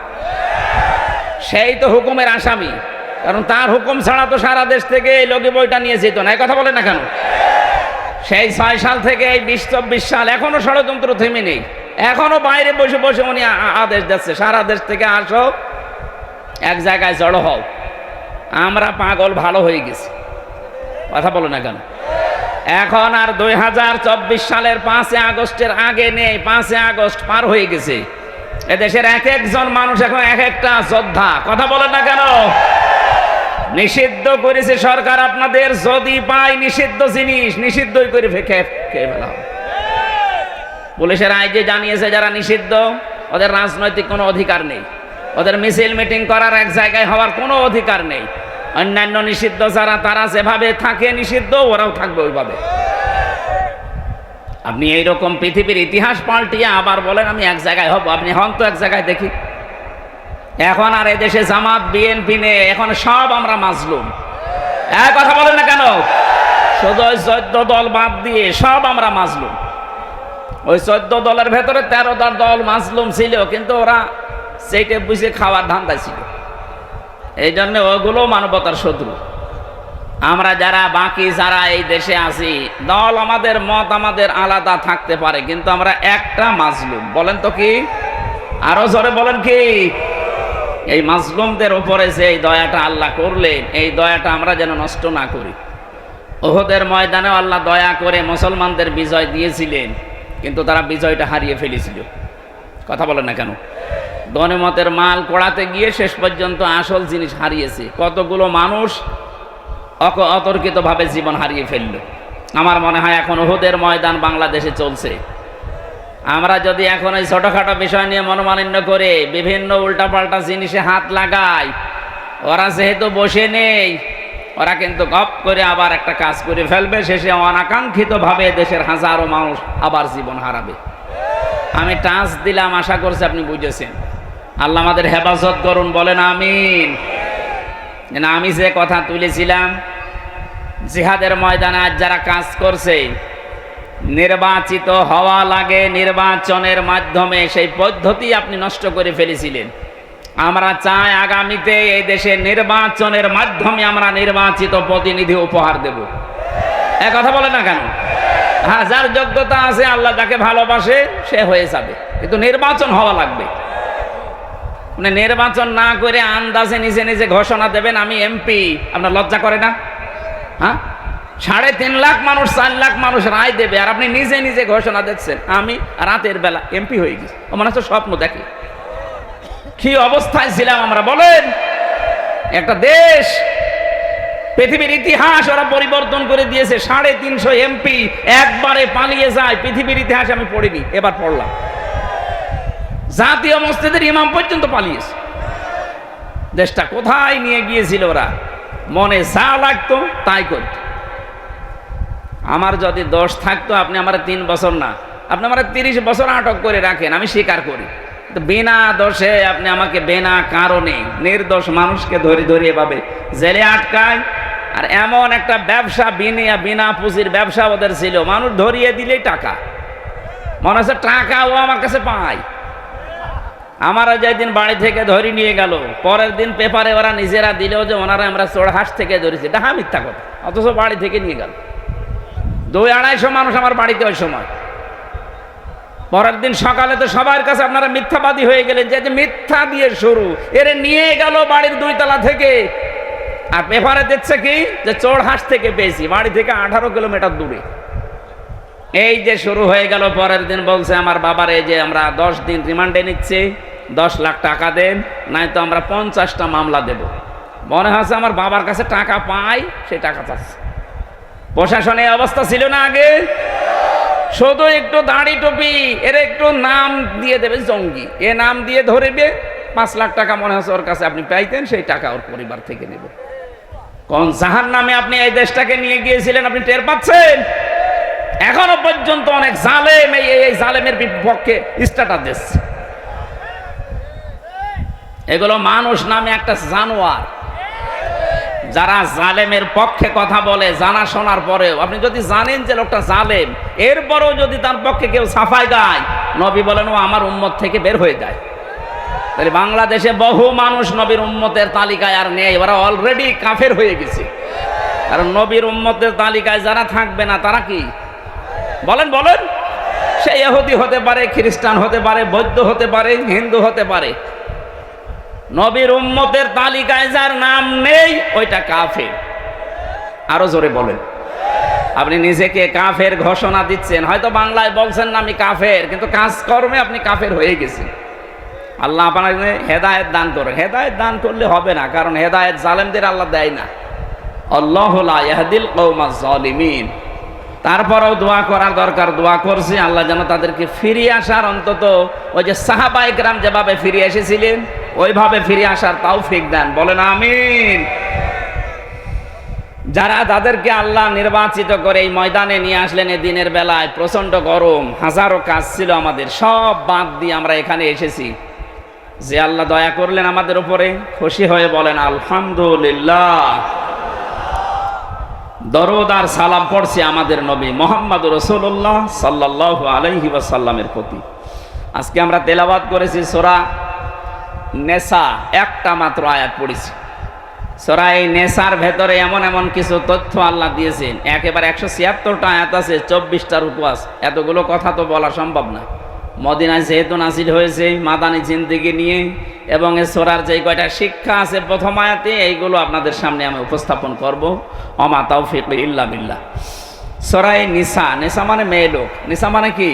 সেই তো হুকুমের আসামি, কারণ তার হুকুম ছাড়া তো সারা দেশ থেকে এই লোকে বইটা নিয়ে যেত না। এই কথা বলে না কেন? সেই 6 সাল থেকে এই 20-24 সাল এখনো ষড়যন্ত্র থেমে নেই। এখনো বাইরে বসে বসে উনি আদেশ দিচ্ছে সারা দেশ থেকে আসো, এক জায়গায় জড়ো হও। আমরা পাগল ভালো হয়ে গেছি। কথা বলো না কেন? এখন আর 2024 সালের 5 আগস্টের আগে নেই, 5 আগস্ট পার হয়ে গেছে। এদেশের এক একজন মানুষ এখন এক একটা যোদ্ধা। কথা বলেন না কেন? নিষিদ্ধ করেছে সরকার আপনাদের, যদি পাই নিষিদ্ধ জিনিস নিষিদ্ধই করে খেয়ে ফেলা হবে। পুলিশের আইজি জানিয়েছে যারা নিষিদ্ধ ওদের রাজনৈতিক কোনো অধিকার নেই, ওদের মিছিল মিটিং করার এক জায়গায় হওয়ার কোনো অধিকার নেই। অন্যান্য নিষিদ্ধ যারা তারা যেভাবে থাকে নিষিদ্ধ ওরাও থাকবে ওইভাবে। আপনি এইরকম পৃথিবীর ইতিহাস পাল্টিয়ে আবার বলেন আমি এক জায়গায় হব, আপনি হন তো এক জায়গায় দেখি। এখন আর এদেশে জামাত বিএনপি নেই, এখন সব আমরা মাজলুম। এক কথা বলেন না কেন? শুধু ওই 14 দল বাদ দিয়ে সব আমরা মাজলুম। ওই 14 দলের ভেতরে 13টা দল মাজলুম ছিল, কিন্তু ওরা সেইটা বুঝে খাওয়ার ধান্দায় ছিল। এই জন্য ওগুলো মানবতার শত্রু। আমরা যারা বাকি যারা এই দেশে আছি, দল আমাদের মত আমাদের আলাদা থাকতে পারে, কিন্তু আমরা একটা মাজলুম। বলেন তো কি? আরো জোরে বলেন কি? এই মাজলুমদের উপরে যে এই দয়াটা আল্লাহ করলেন, এই দয়াটা আমরা যেন নষ্ট না করি। উহুদের ময়দানে আল্লাহ দয়া করে মুসলমানদের বিজয় দিয়েছিলেন, কিন্তু তারা বিজয়টা হারিয়ে ফেলেছিল। কথা বলেন না কেন? গনিমতের মাল কোড়াতে গিয়ে শেষ পর্যন্ত আসল জিনিস হারিয়েছে। কতগুলো মানুষ অতর্কিতভাবে জীবন হারিয়ে ফেলল। আমার মনে হয় এখন উহুদের ময়দান বাংলাদেশে চলছে। আমরা যদি এখন এই ছোটখাটো বিষয় নিয়ে মনোমালিন্য করে বিভিন্ন উল্টাপাল্টা জিনিসে হাত লাগাই, ওরা যেহেতু বসে নেই, ওরা কিন্তু গপ করে আবার একটা কাজ করে ফেলবে, শেষে অনাকাঙ্ক্ষিতভাবে দেশের হাজারো মানুষ আবার জীবন হারাবে। আমি টাচ দিলাম, আশা করছি আপনি বুঝেছেন। আল্লাহ আমাদের হেফাজত করুন, বলেন আমিন। না, আমি যে কথা তুলেছিলাম জিহাদের ময়দানে আজ যারা কাজ করছে, নির্বাচিত হওয়া লাগে, নির্বাচনের মাধ্যমে সেই পদ্ধতি আপনি নষ্ট করে ফেলেছিলেন। আমরা চাই আগামীতে এই দেশে নির্বাচনের মাধ্যমে আমরা নির্বাচিত প্রতিনিধি উপহার দেব। এক কথা বলে না কেন? হ্যাঁ, যার যোগ্যতা আছে, আল্লাহ যাকে ভালোবাসে সে হয়ে যাবে, কিন্তু নির্বাচন হওয়া লাগবে। মানে নির্বাচন না করে আন্দাজে নিজে নিজে ঘোষণা দেবেন আমি এমপি, আপনার লজ্জা করে না? হ্যাঁ, 3.5 লাখ মানুষ 4 লাখ মানুষ রায় দেবে, আর আপনি নিজে নিজে ঘোষণা দিচ্ছেন আমি রাতের বেলা এমপি হয়ে গেছি। ও মনে হচ্ছে স্বপ্ন দেখে। কি অবস্থায় ছিলাম আমরা বলেন? একটা দেশ, পৃথিবীর ইতিহাস ওরা পরিবর্তন করে দিয়েছে। 350 এমপি একবারে পালিয়ে যায়, পৃথিবীর ইতিহাস আমি পড়িনি, এবার পড়লাম। জাতীয় মসজিদের ইমাম পর্যন্ত পালিয়েছে। দেশটা কোথায় নিয়ে গিয়েছিল ওরা? মনে যা লাগতো তাই করত। আমার যদি দোষ থাকতো, আপনি আমার 3 বছর না, আপনি আমার 30 বছর আটক করে রাখেন, আমি স্বীকার করি। তো বিনা দোষে আপনি আমাকে বিনা কারণে নির্দোষ মানুষকে ধরে ধরে এভাবে জেলে আটকায়। আর এমন একটা ব্যবসা, বিনা পুঁজির ব্যবসা ওদের ছিল, মানুষ ধরিয়ে দিলেই টাকা, মনে হচ্ছে টাকা ও আমার কাছে পায়। আমারা যেদিন বাড়ি থেকে ধরে নিয়ে গেল, পরের দিন পেপারে ওরা নিজেরা দিলেও যে ওনারা আমরা চোরহাট থেকে ধরেছি, এটা মিথ্যা কথা, অথচ বাড়ি থেকে নিয়ে গেল। 200-250 মানুষ আমার বাড়িতে ওই সময়। পরের দিন সকালে তো সবার কাছে আপনারা মিথ্যাবাদী হয়ে গেলেন, যে মিথ্যা দিয়ে শুরু, এরে নিয়ে গেল বাড়ির 2 তলা থেকে, আর পেপারে দেখছে কি যে চোরহাট থেকে পেয়েছি, বাড়ি থেকে 18 কিলোমিটার দূরে। এই যে শুরু হয়ে গেল। পরের দিন বলছে আমার বাবার, এই যে আমরা 10 দিন রিমান্ডে নিচ্ছি, 10 লাখ টাকা দেন, নয়তো আমরা 50টা মামলা দেব। মনে হচ্ছে আমার বাবার কাছে টাকা পাই, সে টাকা চাচ্ছে। প্রশাসনের অবস্থা ছিল না আগে? শুধু একটু দাড়ি টুপি, এর একটু নাম দিয়ে দেবে জঙ্গি, এ নাম দিয়ে ধরবে, 5 লাখ টাকা মনে হচ্ছে ওর কাছে আপনি পাইতেন, সেই টাকা ওর পরিবার থেকে নেবে। কোন জাহান্নামে আপনি এই দেশটাকে নিয়ে গিয়েছিলেন আপনি টের পাচ্ছেন? এখনো পর্যন্ত অনেক জালেম এই জালেমের বিপক্ষে স্ট্যাটাস দিচ্ছে। এগুলো মানুষ নামে একটা জানোয়ার, যারা জালেমের পক্ষে কথা বলে জানা শোনার পরেও। আপনি যদি জানেন যে লোকটা জালেম, এরপরও যদি তার পক্ষে কেউ সাফাই গায়, নবী বলেন ও আমার উম্মত থেকে বের হয়ে যায়। তাহলে বাংলাদেশে বহু মানুষ নবীর উম্মতের তালিকায় আর নেই, ওরা অলরেডি কাফের হয়ে গেছে। কারণ নবীর উম্মতের তালিকায় যারা থাকবে না তারা কি বলেন? সে ইহুদি হতে পারে, খ্রিস্টান হতে পারে, বৌদ্ধ হতে পারে, হিন্দু হতে পারে। নবীর উম্মতের তালিকায় যার নাম নেই ওইটা কাফের। আরো জোরে বলেন। আপনি নিজেকে কাফের ঘোষণা দিচ্ছেন, হয়তো বাংলায় বলছেন না আমি কাফের, কিন্তু কাজকর্মে আপনি কাফের হয়ে গেছেন। আল্লাহ আপনাকে হেদায়েত দান করেন। হেদায়েত দান করলে হবে না, কারণ হেদায়েত জালেমদের আল্লাহ দেয় না। আল্লাহু লা ইয়াহদিল কওমাজ জালিমিন। তারপরেও দোয়া করার দরকার, দোয়া করছি আল্লাহ যেন তাদেরকে ফিরিয়ে আসার, অন্তত ওই যে সাহাবায়ে কেরাম যেভাবে ফিরে এসেছিলেন ওইভাবে ফিরে আসার তৌফিক দেন। বলেন আমিন। যারা তাদেরকে আল্লাহ নির্বাচিত করে এই ময়দানে নিয়ে আসলেন এই দিনের বেলায়, প্রচন্ড গরম, হাজারো কাজ ছিল আমাদের, সব বাদ দিয়ে আমরা এখানে এসেছি। যে আল্লাহ দয়া করলেন আমাদের উপরে, খুশি হয়ে বলেন আলহামদুলিল্লাহ। দরুদ আর সালাম পড়ছি আমাদের নবী মুহাম্মদ রাসূলুল্লাহ সাল্লাল্লাহু আলাইহি ওয়াসাল্লামের প্রতি। আজকে আমরা তেলাওয়াত করেছি সূরা নেসা, একটা মাত্র আয়াত পড়েছি। সূরা এই নেসার ভেতরে এমন এমন কিছু তথ্য আল্লাহ দিয়েছেন, একেবারে 176টা আয়াত আছে, 24টা রুকু আছে। এতগুলো কথা তো বলা সম্ভব না। মদিনায় যেহেতু নাজিল হয়েছে মাদানী জিন্দেগি নিয়ে, এবং এই সূরার যে কয়টা শিক্ষা আছে প্রথম আয়াতে, এইগুলো আপনাদের সামনে আমি উপস্থাপন করব। ওমা তাওফিক ইল্লা বিল্লাহ। সূরা নিসা, নিসা মানে মেয়ে লোক। নিসা মানে কি?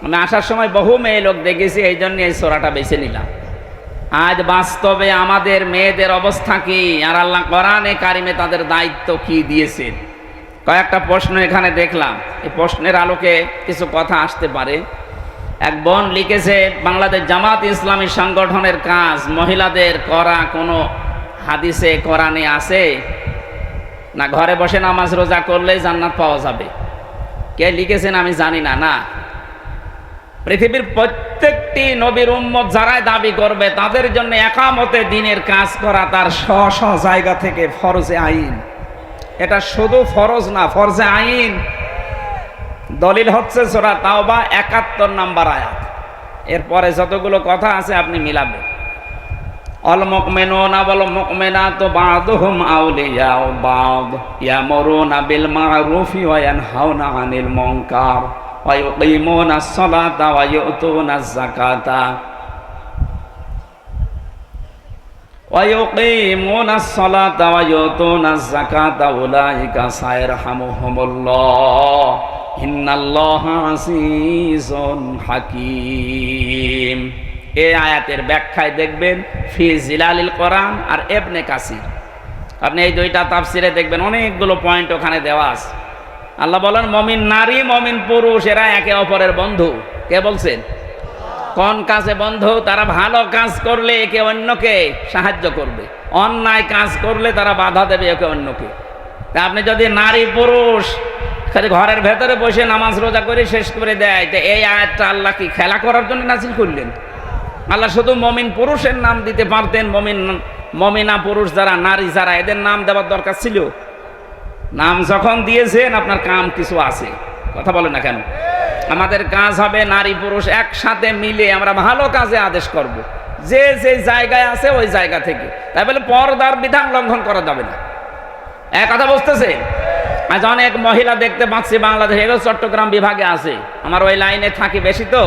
আমি আসার সময় বহু মেয়ে লোক দেখেছি, এই জন্য এই সূরাটা বেছে নিলাম। আজ বাস্তবে আমাদের মেয়েদের অবস্থা কি, আর আল্লাহ কোরআনে কারিমে তাদের দায়িত্ব কি দিয়েছেন। কয়েকটা প্রশ্ন এখানে দেখলাম, এই প্রশ্নের আলোকে কিছু কথা আসতে পারে। এক বোন লিখেছে, বাংলাদেশ জামাত ইসলামী সংগঠনের কাজ মহিলাদের করা কোনো হাদিসে কোরআনে আছে না ঘরে বসে নামাজ রোজা করলেই জান্নাত পাওয়া যাবে? কে লিখেছেন আমি জানি না। না, পৃথিবীর প্রত্যেকটি নবীর উম্মত যারাই দাবি করবে তাদের জন্য একামতে দিনের কাজ করা তার স্ব জায়গা থেকে ফরজে আইন। এটা শুধু ফরজ না, ফরজে আইন। দলিল হচ্ছে সূরা তাওবা 71 নম্বর আয়াত। এরপরে যতগুলো কথা আছে আপনি মিলাবেন। আল মুমিনুনা ওয়াল মুমিনাতু বা'দুহুম আউলিয়াউ বা'দ ইয়ামুরুনা বিল মা'রুফি ওয়া ইয়ানহাউনা আনিল মুনকার ওয়া ইউকিমুনাস সালাতা ওয়া ইউতুনাজ যাকাতা ওয়া ইউকিমুনাস সালাতা ওয়া ইউতুনাজ যাকাতা উলাইকা সায়রহামুহুমুল্লাহ ইন্নাল্লাহা আসিজুন হাকীম। এই আয়াতের ব্যাখ্যায় দেখবেন ফি জিলালিল কোরআন আর ইবনে কাসির। আপনি এই দুইটা তাফসিরে দেখবেন অনেকগুলো পয়েন্ট ওখানে দেওয়া আছে। আল্লাহ বলেন মুমিন নারী মুমিন পুরুষ এরা একে অপরের বন্ধু। কে বলছেন? কোন কাজে বন্ধু? তারা ভালো কাজ করলে একে অন্যকে সাহায্য করবে, অন্যায় কাজ করলে তারা বাধা দেবে একে অন্যকে। তা আপনি যদি নারী পুরুষ খালি ঘরের ভেতরে বসে নামাজ রোজা করে শেষ করে দেয়, তো এই আয়াতটা আল্লাহ কি খেলা করার জন্য নাজিল করলেন? আল্লাহ শুধু মমিন পুরুষের নাম দিতে পারতেন, মমিনা পুরুষ যারা, নারী যারা, এদের নাম দেওয়ার দরকার ছিল? নাম যখন দিয়েছেন আপনার কাম কিছু আছে। কথা বলেন না কেন? আমাদের কাজ হবে নারী পুরুষ একসাথে মিলে আমরা ভালো কাজে আদেশ করব, যে যে জায়গায় আছে ওই জায়গা থেকে। তাই বলে পর্দার বিধান লঙ্ঘন করা যাবে না। এক কথা বুঝতেছে? আজ অনেক মহিলা দেখতে পাচ্ছি বাংলাদেশে, এগুলো চট্টগ্রাম বিভাগে আছে, আমার ওই লাইনে থাকি বেশি, তো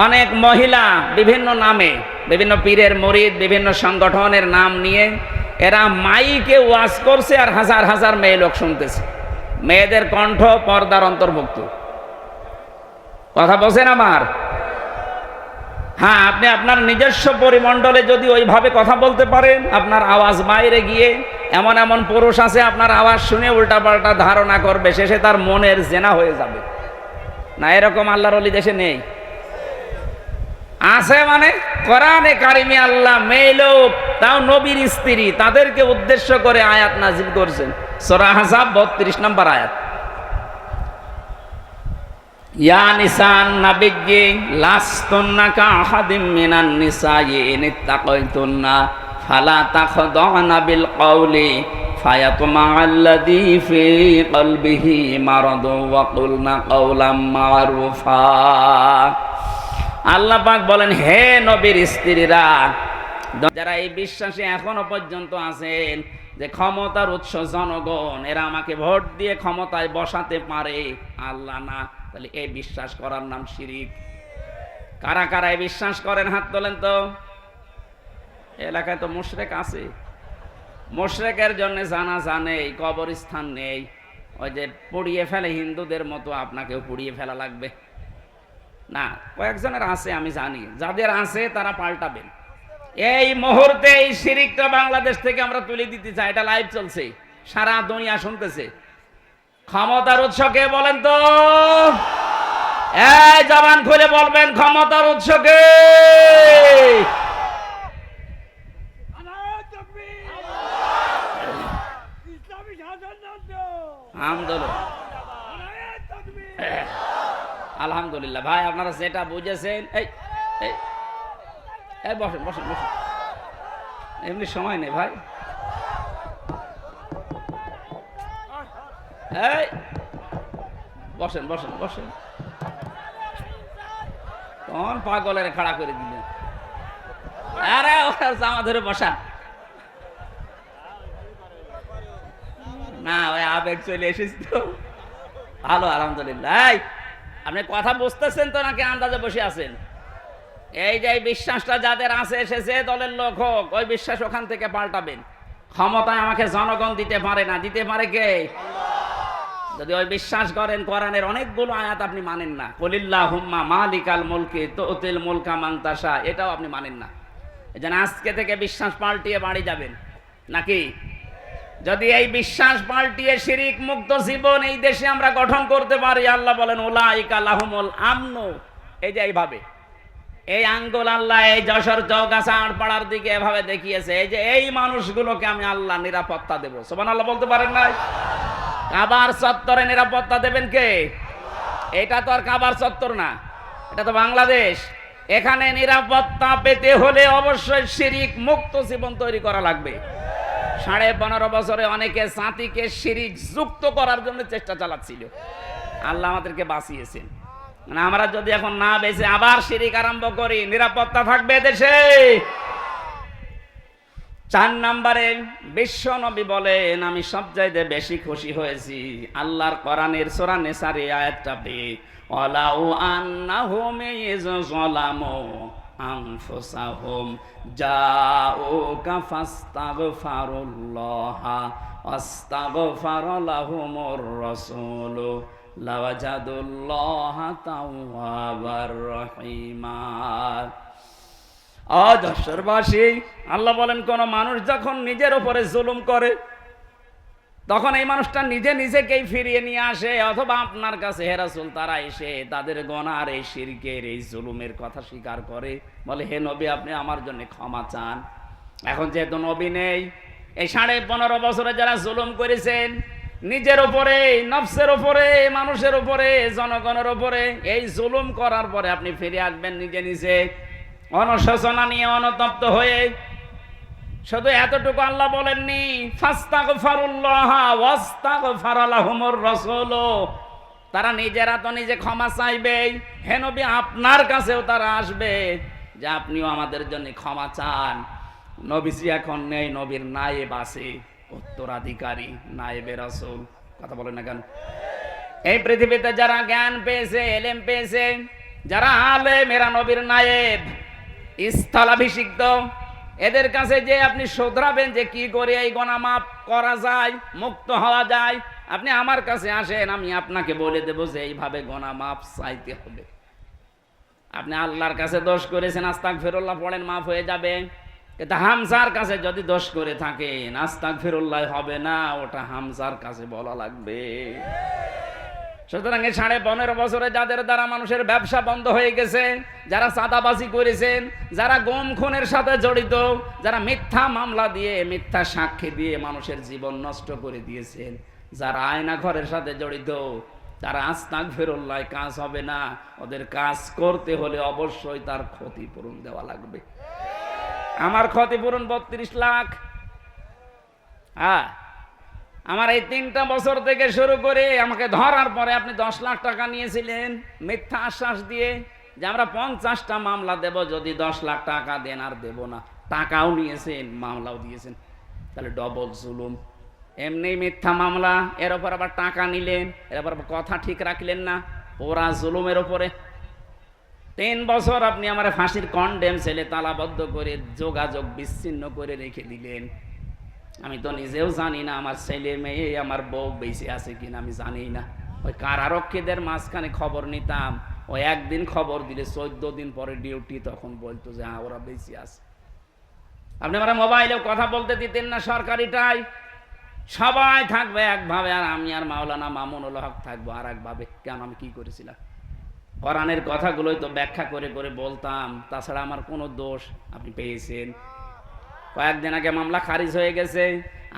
অনেক মহিলা বিভিন্ন নামে, বিভিন্ন পীরের মুরিদ, বিভিন্ন সংগঠনের নাম নিয়ে এরা মাইকে ওয়াজ করছে আর হাজার হাজার মেয়ে লোক শুনতেছে। মেয়েদের কণ্ঠ পর্দার অন্তর্ভুক্ত। কথা বলছেন আমার? হ্যাঁ, আপনি আপনার নিজস্ব পরিমণ্ডলে যদি ওইভাবে কথা বলতে পারেন, আপনার আওয়াজ বাইরে গিয়ে এমন এমন পুরুষ আছে আপনার আওয়াজ শুনে উল্টাপাল্টা ধারণা করবে, শেষে তার মনের জেনা হয়ে যাবে। না, এরকম আল্লাহর ওলি দেশে নেই? আছে মানে কোরআনে কারিমে আল্লাহ মেয়ে লোক, তাও নবীর স্ত্রী, তাদেরকে উদ্দেশ্য করে আয়াত নাজিল করছেন। সূরা আহজাব 32 নম্বর আয়াত। ইয়া নিসান নাবিয়্যি লাস্তুন্না কাআহাদিম মিনান নিসাই ইন ইত্তাকাইতুন্না ফালা তাখদা'না বিল কওলি ফায়াতমা'আল্লাযী ফী কলবিহি মারাদু ওয়া কুলনা কওলাম মা'রুফা। আল্লাহ পাক বলেন, হে নবীর স্ত্রীরা, যারা এই বিশ্বাসে এখনো পর্যন্ত আছেন যে ক্ষমতার উৎস জনগণ, এরা আমাকে ভোট দিয়ে ক্ষমতায় বসাতে পারে, আল্লাহ না, তাহলে এই বিশ্বাস করার নাম শিরিক। কারা কারা এই বিশ্বাস করেন হাত তোলেন তো। এলাকায় তো মুশরিক আছে। মুশরিকের জন্য জানাজা নেই, কবরস্থান নেই, ওই যে পুড়িয়ে ফেলে হিন্দুদের মতো আপনাকেও পুড়িয়ে ফেলা লাগবে। না, কয়েকজনের আছে আমি জানি, যাদের আছে তারা পাল্টাবেন। এই মুহূর্তে এই শিরিকটা বাংলাদেশ থেকে আমরা তুলে দিতে চাই, এটা লাইভ চলছে, সারা দুনিয়া শুনতেছে। ক্ষমতার উৎস কে বলেন তো? এই জবান খুলে বলবেন ক্ষমতার উৎস কে? আলহামদুলিল্লাহ ভাই, আপনারা যেটা বুঝেছেন। এই এই বসেন বসেন বসেন, এমনি সময় নেই ভাই। এই বসেন বসেন বসেন, কোন পাগলের খাড়া করে দিলেন? আরে জামা ধরে বসা না, ওই আবেগ চলে এসেছি তো। ভালো আলহামদুলিল্লাহ। আপনি কথা বুঝতেছেন তো নাকি আন্দাজে বসে আছেন? এই যে বিশ্বাসটা যাদের আছে, এসেছে দলের লোক হোক, ওই বিশ্বাস ওখান থেকে পাল্টাবেন। ক্ষমতায় আমাকে জনগণ দিতে পারে না, দিতে পারে কে? যদি ওই বিশ্বাস করেন কোরআনের অনেকগুলো আয়াত আপনি মানেন না, কুলিল্লাহুম্মা মালিকাল মুলকি তুতিল মুলকা মান তাশা, এটাও আপনি মানেন না। এজন্য আজকে থেকে বিশ্বাস পাল্টিয়ে বাড়ি যাবেন নাকি? যদি এই বিশ্বাস পাল্টিয়ে শিরিক মুক্ত জীবন এই দেশে আমরা গঠন করতে পারি, আল্লাহ বলেন উলাইকা লাহুমুল আমনু। এই যে এইভাবে এই আঙ্গুল আল্লাহ এই যশোর চৌগাছা আড়পাড়ার দিকে এভাবে দেখিয়েছে, এই যে এই মানুষগুলোকে আমি আল্লাহ নিরাপত্তা দেব। সুবহানাল্লাহ বলতে পারেন না? কাবার চত্বরে নিরাপত্তা দেবেন কে? এটা তো আর কাবার চত্বর না, এটা তো বাংলাদেশ। এখানে নিরাপত্তা পেতে হলে অবশ্যই শিরিক মুক্ত জীবন তৈরি করা লাগবে। 15.5 বছরে অনেকে জাতিকে শিরিক যুক্ত করার জন্য চেষ্টা চালাচ্ছিল, আল্লাহ আমাদেরকে বাঁচিয়েছেন। মানে আমরা যদি এখন না বেঁচে আবার শিরিক আরম্ভ করি, নিরাপত্তা থাকবে দেশে? 4 নম্বরে বিশ্ব নবী বলেন, আমি সবচাইতে বেশি খুশি হয়েছি আল্লাহর কোরআনের সূরা নিসার আয়াতটা পেয়ে, ওয়ালাউ আন্নাহুম ইয়াযলামু আনফুসাহুম জাউকা ফাস্তাগফিরুল্লাহা ওয়াস্তাগফার লাহুমুর রাসূল লাওয়াজাদুল্লাহা তাওয়াবার রহিমা। যশোরবাসী, আল্লাহ বলেন কোন মানুষ যখন নিজের উপরে জুলুম করে, তখন এই মানুষটা নিজে নিজেকেই ফিরিয়ে নিয়ে আসে, অথবা আপনার কাছে হে রাসূল তারা এসে তাদের গুনার এই শিরকের এই জুলুমের কথা স্বীকার করে, বলে হে নবী আপনি আমার জন্য ক্ষমা চান। এখন যেহেতু নবী নেই, এই 15.5 বছরে যারা জুলুম করেছেন নিজের উপরে, নফসের উপরে, মানুষের উপরে, জনগণের উপরে, এই জুলুম করার পরে আপনি ফিরে আসবেন নিজে নিজে অনুশোচনা নিয়ে, অনুতপ্ত হয়ে। শুধু এতটুকু আল্লাহ বলেননি, ফাস্তাগফিরুল্লাহা ওয়াস্তাগফার লাহুমুর রাসূল, তারা নিজেরা তো নিজে ক্ষমা চাইবে, হে নবী আপনার কাছেও তারা আসবে যে আপনিও আমাদের জন্য ক্ষমা চান। নবীজি এখন নেই, নবীর নায়েব আছে, উত্তরাধিকারী নায়েবে রাসূল। কথা বলেন না কেন? এই পৃথিবীতে যারা জ্ঞান পেয়েছে, এলেম পেয়েছে, যারা আলেম, এরা নবীর নায়েব, স্থলাভিষিক্ত। এদের কাছে যে আপনি শোধরাবেন যে কি করে এই গুনাহ মাফ করা যায়, মুক্ত হওয়া যায়, আপনি আমার কাছে আসেন, আমি আপনাকে বলে দেব যে এইভাবে গুনাহ মাফ চাইতে হবে। আপনি আল্লাহর কাছে দোষ করেছেন, আস্তাগফিরুল্লাহ পড়েন, মাফ হয়ে যাবে। কিন্তু হামজার কাছে যদি দোষ করে থাকেন, আস্তাগফিরুল্লাহ হবে না, ওটা হামজার কাছে বলা লাগবে। সুতরাং 15.5 বছরে যাদের দ্বারা মানুষের ব্যবসা বন্ধ হয়ে গেছে, যারা চাঁদাবাজি করেছেন, যারা গুম খুনের সাথে জড়িত, যারা মিথ্যা মামলা দিয়ে, মিথ্যা সাক্ষী দিয়ে মানুষের জীবন নষ্ট করে দিয়েছেন, যারা আয়না ঘরের সাথে জড়িত, তারা আস্তাগফিরুল্লাহ কাজ হবে না। ওদের কাজ করতে হলে অবশ্যই তার ক্ষতিপূরণ দেওয়া লাগবে। আমার ক্ষতিপূরণ 32 লাখ। আমার এই 3টা বছর থেকে শুরু করে আমাকে ধরার পরে আপনি 10 লাখ টাকা নিয়েছিলেন মিথ্যা আশ্বাস দিয়ে যে আমরা 50টা মামলা দেব যদি 10 লাখ টাকা দেন। আর দেব না, টাকাও নিয়েছেন, মামলাও দিয়েছেন, তাহলে ডবল জুলুম। এমনি মিথ্যা মামলা, এর উপর আবার টাকা নিলেন, এর উপর কথা ঠিক রাখলেন না, পুরা জুলুমের উপরে। 3 বছর আপনি আমার ফাঁসির কন্ডেম সেলে তালাবদ্ধ করে যোগাযোগ বিচ্ছিন্ন করে রেখে দিলেন। আমি তো নিজেও জানি না আমার ছেলে মেয়ে, আমার বউ বেঁচে আছে কিনা আমি জানি না। ওই কারারক্ষীদের মাঝখানে খবর নিতাম, ও একদিন খবর দিলে 14 দিন পরে ডিউটি, তখন বলতো যে হ্যাঁ ওরা বেশি আছে। আপনি আমার মোবাইলেও কথা বলতে দিতেন না সরকারিটাই, সবাই থাকবে একভাবে আর আমি আর মাওলানা মামুনুল হক থাকবো আর একভাবে। কেন, আমি কি করেছিলাম? কোরআনের কথাগুলোই তো ব্যাখ্যা করে করে বলতাম, তাছাড়া আমার কোনো দোষ আপনি পেয়েছেন? কয়েকদিন আগে মামলা খারিজ হয়ে গেছে,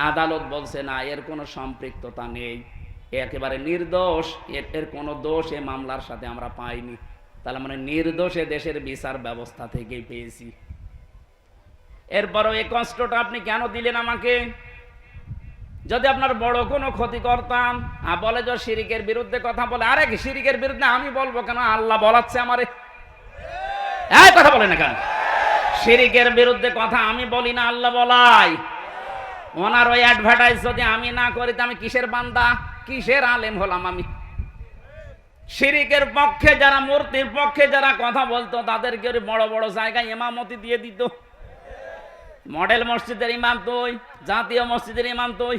আদালত বলছে না এর কোনো সম্পৃক্ততা নেই, একেবারে নির্দোষ, এর কোনো দোষ এ মামলার সাথে আমরা পাইনি। তাহলে মানে নির্দোষে দেশের বিচার ব্যবস্থা থেকেই পেয়েছি। এরপরও এই কষ্টটা আপনি কেন দিলেন আমাকে? যদি আপনার বড় কোনো ক্ষতি করতাম, বলে যে শিরিকের বিরুদ্ধে কথা বলে, আরে শিরিকের বিরুদ্ধে আমি বলবো কেন? আল্লাহ বলাচ্ছে আমারে। এই কথা বলে না কেন? শিরিকের বিরুদ্ধে কথা আমি বলি না, আল্লাহ বলাই। ওনার ওই অ্যাডভার্টাইজ যদি আমি না করি তো আমি কিসের বান্দা, কিসের আলেম হলাম আমি? শিরিকের পক্ষে যারা, মূর্তির পক্ষে যারা কথা বলতো তাদেরকে বড় বড় জায়গায় ইমামতি দিয়ে দিত। মডেল মসজিদের ইমাম তুই, জাতীয় মসজিদের ইমাম তুই,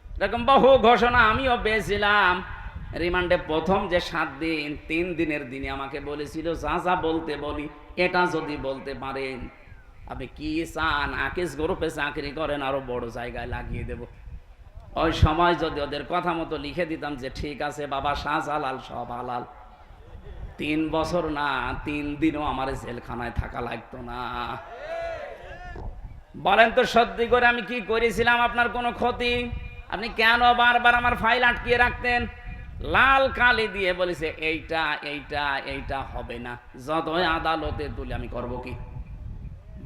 এরকম বহু ঘোষণা আমিও পেয়েছিলাম। রিমান্ডে প্রথম যে 7 দিন, 3 দিনের দিনে আমাকে বলেছিল যা যা বলতে বলি এটা যদি বলতে পারেন আপনি কি চান, আকিস গ্রুপে চাকরি করেন, আরো বড় জায়গায় লাগিয়ে দেব। ওই সময় যদি ওদের কথা মতো লিখে দিতাম যে ঠিক আছে বাবা, শ্বাস হালাল সব হালাল, 3 বছর না 3 দিনও আমার জেলখানায় থাকা লাগতো না। বলেন তো সত্যি করে আমি কি করেছিলাম আপনার কোনো ক্ষতি? আপনি কেন বারবার আমার ফাইল আটকিয়ে রাখতেন? লাল কালি দিয়ে বলেছে এইটা এইটা এইটা হবে না, যতই আদালতে তুলে আমি করব কি?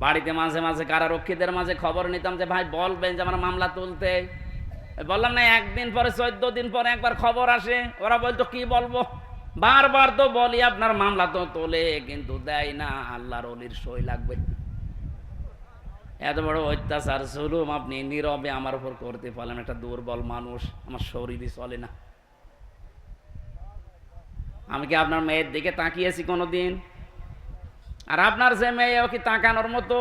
বাড়িতে মাঝে মাঝে কারারক্ষীদের মাঝে খবর নিতাম যে ভাই বলবেন যে আমার মামলা তুলতে, বললাম না, একদিন পরে 14 দিন পরে একবার খবর আসে, ওরা বলতো কি বলবো? বারবার তো বলি আপনার মামলা তো তোলে, কিন্তু দেয় না, আল্লাহর ওলির সই লাগবে। এত বড় অত্যাচার জুলুম আপনি নীরবে আমার উপর করতে পারলেন। একটা দুর্বল মানুষ, আমার শরীরই চলে না। আমি কি আপনার মেয়ের দিকে তাকিয়েছি কোনোদিন? আর আপনার যে মেয়ে, ও কি তাকানোর মতো?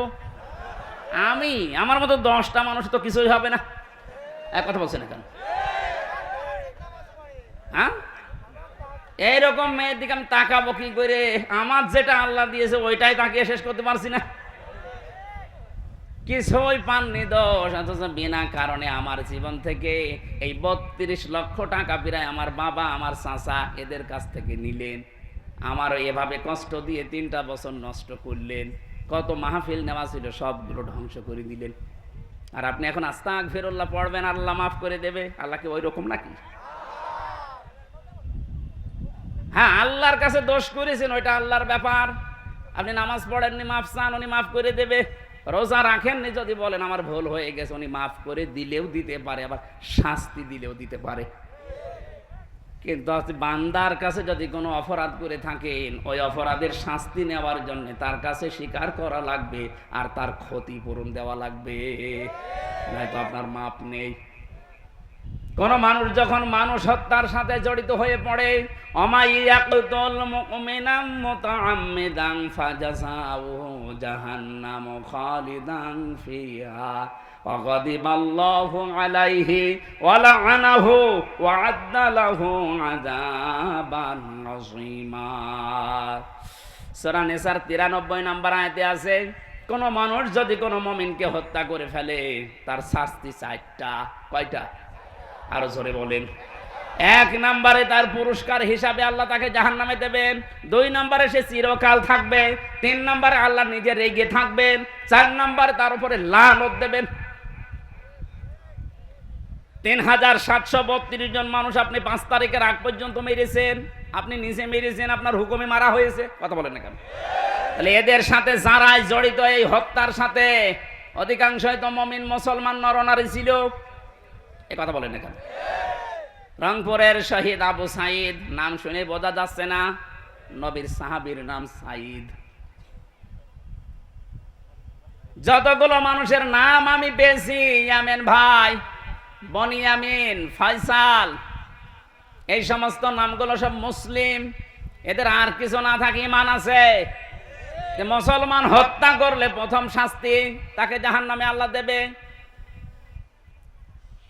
আমি আমার মতো 10টা মানুষ তো কিছুই হবে না। এক কথা বলছেন না কেন? হ্যাঁ, এইরকম মেয়ের দিকে আমি তাকাবো কি করে? আমার যেটা আল্লাহ দিয়েছে ওইটাই তাকিয়ে শেষ করতে পারছি না। কিছুই পাননি দোষ, অথচ বিনা কারণে আমার জীবন থেকে এই 32 লক্ষ টাকা প্রায় আমার বাবা, আমার চাচা এদের কাছ থেকে নিলেন। আমারও এভাবে কষ্ট দিয়ে 3টা বছর নষ্ট করলেন। কত মাহফিল নেওয়া ছিল সবগুলো ধ্বংস করে দিলেন। আর আপনি এখন আস্তাগফিরুল্লাহ পড়বেন, আল্লাহ মাফ করে দেবে। আল্লাহ কি ওই রকম নাকি? হ্যাঁ, আল্লাহর কাছে দোষ করেছেন, ওইটা আল্লাহর ব্যাপার। আপনি নামাজ পড়েননি, মাফ চান, উনি মাফ করে দেবে। রোজা রাখেননি, যদি বলেন আমার ভুল হয়ে গেছে, উনি মাফ করে দিলেও দিতে পারে, আবার শাস্তি দিলেও দিতে পারে। কিন্তু বান্দার কাছে যদি কোনো অপরাধ করে থাকেন, ওই অপরাধের শাস্তি নেওয়ার জন্য তার কাছে স্বীকার করা লাগবে আর তার ক্ষতিপূরণ দেওয়া লাগবে, নয়তো আপনার মাপ নেই। কোন মানুষ যখন মানুষ হত্যার সাথে জড়িত হয়ে পড়ে, অমাইয়াকুতুল মুমিনাম মুতাআম্মিদান ফাজাযাউহু জাহান্নাম খালিদান ফিহা ওয়া গাদিবাল্লাহু আলাইহি ওয়া লা'আনাহু ওয়া আ'আদ্দা লাহু আযাবান আযীমা। সূরা নিসার 93 নম্বর আয়াতে আছে, কোন মানুষ যদি কোনো মুমিনকে হত্যা করে ফেলে তার শাস্তি 4টা। কয়টা? আরো জোরে বলেন। 1 নম্বরে তার পুরস্কার হিসাবে আল্লাহ তাকে জাহান্নামে দেবেন। 2 নম্বরে সে চিরকাল থাকবে। 3 নম্বরে আল্লাহ নিজে রেগে থাকবেন। 4 নম্বরে তার উপরে লানত দেবেন। 3732 জন মানুষ আপনি 5 তারিখের আগ পর্যন্ত মেরেছেন, আপনি নিজে মেরেছেন, আপনার হুকুমে মারা হয়েছে। কথা বলেন না কেন? তাহলে এদের সাথে যারাই জড়িত এই হত্যার সাথে, অধিকাংশই তো মুমিন মুসলমান নরনারী ছিল। এই কথা বলেন না কেন? রংপুরের শহীদ আবু সাইদ, নাম শুনে বোঝা যাচ্ছে না? নবীর সাহাবীর নাম সাইদ। যতগুলো মানুষের নাম আমি পেয়েছি, ইয়ামিন ভাই, বনিয়ামিন, ফয়সাল, এই সমস্ত নামগুলো সব মুসলিম। এদের আর কিছু না থাকে ঈমান আছে। যে মুসলমান হত্যা করলে প্রথম শাস্তি তাকে জাহান্নামে আল্লাহ দেবে।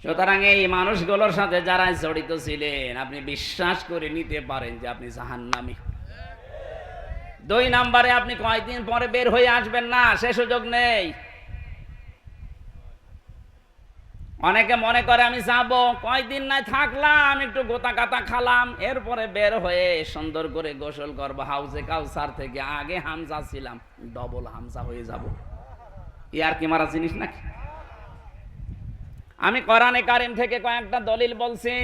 সুতরাং এই মানুষগুলোর সাথে যারা জড়িত ছিলেন, আপনি বিশ্বাস করে নিতে পারেন যে আপনি জাহান্নামী। 2 নম্বরে আপনি কয়েকদিন পরে বের হয়ে আসবেন না, সে সুযোগ নেই। অনেকে মনে করে আমি যাব, কয়েকদিন নাই থাকলাম, একটু গোতা কাতা খালাম, এরপরে বের হয়ে সুন্দর করে গোসল করবো হাউজে কাউসার থেকে, আগে হামজা ছিলাম ডবল হামজা হয়ে যাব। ইয়ার কি মারা জিনিস নাকি? আমি কোরআনে কারিম থেকে কয়েকটা দলিল বলছি,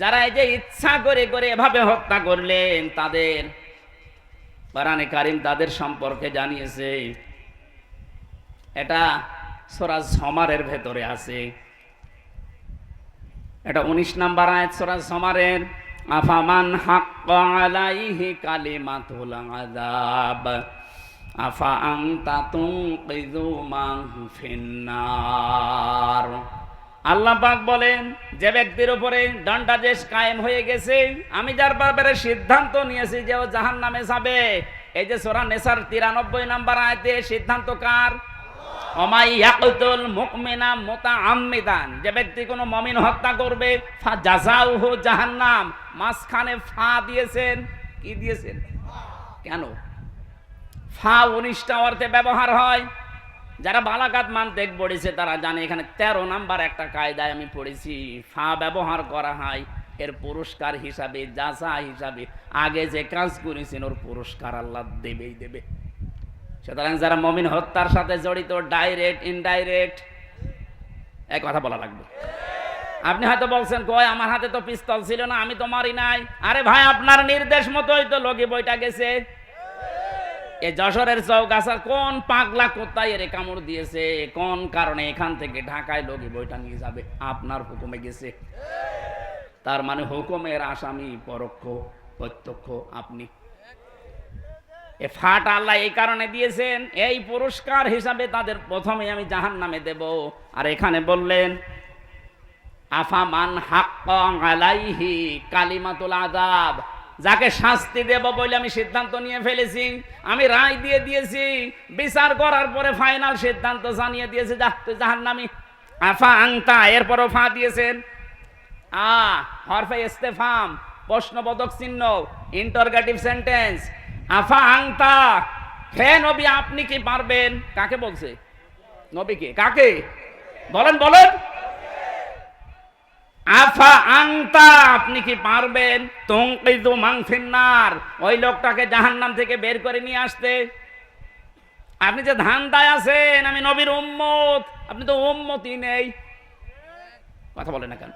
যারা এই যে ইচ্ছা করে করে এভাবে হত্যা করলেন, তাদের কোরআনে কারিম তাদের সম্পর্কে জানিয়েছে। এটা সূরা জুমারের ভেতরে আছে, এটা 19 নম্বর আয়াত সূরা জুমারের। আফামান হাক্কা আলাইহি কালিমাতুল আযাব আফা আনতা তুনকিযু মান ফিন্নার। আল্লাহ পাক বলেন, যে ব্যক্তির উপরে দণ্ডাদেশ কায়েম হয়ে গেছে, আমি যার ব্যাপারে সিদ্ধান্ত নিয়েছি যে ও জাহান্নামে যাবে। এই যে সূরা নিসার 93 নম্বর আয়াতে সিদ্ধান্ত কার? ওমাই ইয়াকতুল মুমিনা মুতাআম্মিদান, যে ব্যক্তি কোনো মুমিন হত্যা করবে, ফাজাযাউহু জাহান্নাম। মাঝখানে ফা দিয়েছেন, কি দিয়েছেন? কেন? ফা 19টা অর্থে ব্যবহার হয়। যারা বালাগাত মানতেক পড়েছে তারা জানে, এখানে 13 নাম্বার একটা কায়দায় আমি পড়েছি, ফা ব্যবহার করা হয় এর পুরস্কার হিসাবে, জাযা হিসাবে। আগে যে কাজ করেছেন ওর পুরস্কার আল্লাহ দেবেই দেবে। সুতরাং যারা মুমিন হত্যার সাথে জড়িত, ডাইরেক্ট ইনডাইরেক্ট, এক কথা বলা লাগবে। আপনি হয়তো বলছেন, কয় আমার হাতে তো পিস্তল ছিল না, আমি তো মারি নাই। আরে ভাই, আপনার নির্দেশ মতোই তো লগি বইটা গেছে। এই যশোরের চৌগাছার কোন পাগলা কোথায় এর কামড় দিয়েছে, কোন কারণে এখান থেকে ঢাকায় লগি বইটা নিয়ে যাবে? আপনার হুকুমে গেছে। তার মানে হুকুমের আসামি পরোক্ষ, প্রত্যক্ষ আপনি। এ ফাট আল্লাহ এই কারণে দিয়েছেন, এই পুরস্কার হিসাবে তাদের প্রথমে আমি জাহান্নামে দেব। আর এখানে বললেন আফামান হাক্কা আলাইহি কালিমাতুল আযাব, যাকে শাস্তি দেব বলে আমি সিদ্ধান্ত নিয়ে ফেলেছি, আমি রায় দিয়ে দিয়েছি, বিচার করার পরে ফাইনাল সিদ্ধান্ত জানিয়ে দিয়েছে, যা তুই জাহান্নামী। আফা আনতা, এরপরও ফা দিয়েছেন। হরফে ইস্তেফাম, প্রশ্নবোধক চিহ্ন, ইন্টারোগেটিভ সেন্টেন্স। আফা আনতা, হে নবী আপনি কি পারবেন? কাকে বলছে? নবীকে। কাকে? বলেন বলেন। আফা আনতা, আপনি কি পারবেন? তুনকিযু মান ফিন্নার, ওই লোকটাকে জাহান্নাম থেকে বের করে নিয়ে আসতে? আপনি যে ধান্দায় আছেন আমি নবীর উম্মত, আপনি তো উম্মতই নেই। কথা বলেন না কেন?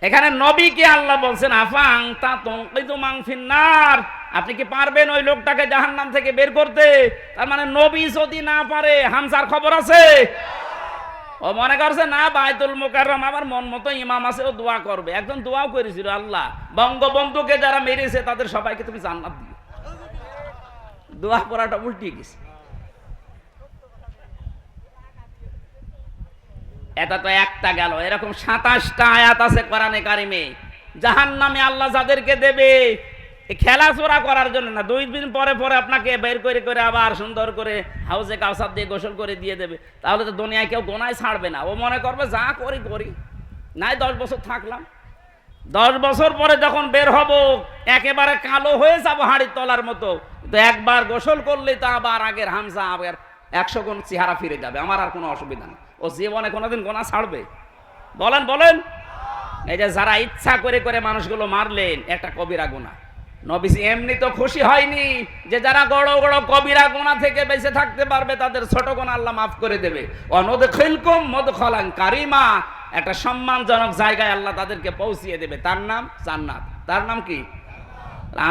এখানে নবীকে আল্লাহ বলছেন আফা আনতা তুনকিযু মান ফিন্নার, আপনি কি পারবেন ওই লোকটাকে জাহান্নাম থেকে বের করতে? তার মানে নবী যদি না পারে, হামজার খবর আছে? ও মনে করছে না বাইতুল মুকাররম আমার মন মতো ইমাম আছে, ও দোয়া করবে। একজন দোয়াও করেছিল, আল্লাহ বঙ্গবন্ধুকে যারা মেরেছে তাদের সবাইকে তুমি জান্নাত দিও। দোয়া করাটা উল্টে গেছে। এটা তো একটা গেল, এরকম 27টা আয়াত আছে কোরআনে কারিমে। জাহান্নামে আল্লাহ যাদেরকে দেবে খেলাচোরা করার জন্য না, 2 দিন পরে পরে আপনাকে বের করে করে আবার সুন্দর করে হাউজে কাউসার দিয়ে গোসল করে দিয়ে দেবে। তাহলে তো দুনিয়ায় কেউ গোনায় ছাড়বে না। ও মনে করবে যা করি করি, নাই 10 বছর থাকলাম, 10 বছর পরে যখন বের হব একেবারে কালো হয়ে যাবো হাড়ির তলার মতো। তো একবার গোসল করলে তো আবার আগের হামজা আবার 100 গুণ চেহারা ফিরে যাবে, আমার আর কোনো অসুবিধা নেই। ও জীবনে কোনোদিন গোনা ছাড়বে? বলেন বলেন। এই যে যারা ইচ্ছা করে করে মানুষগুলো মারলেন, একটা কবিরা গুনাহ। নবীজি এমনি তো খুশি হয়নি যে যারা বড় বড় কবিরা গুনাহ থেকে বেঁচে থাকতে পারবে তাদের ছোট গুনাহ আল্লাহ মাফ করে দেবে। অনুদখিলকুম মুদখালান কারিমা, একটা সম্মানজনক জায়গায় আল্লাহ তাদেরকে পৌঁছিয়ে দেবে, তার নাম জান্নাত। তার নাম কি?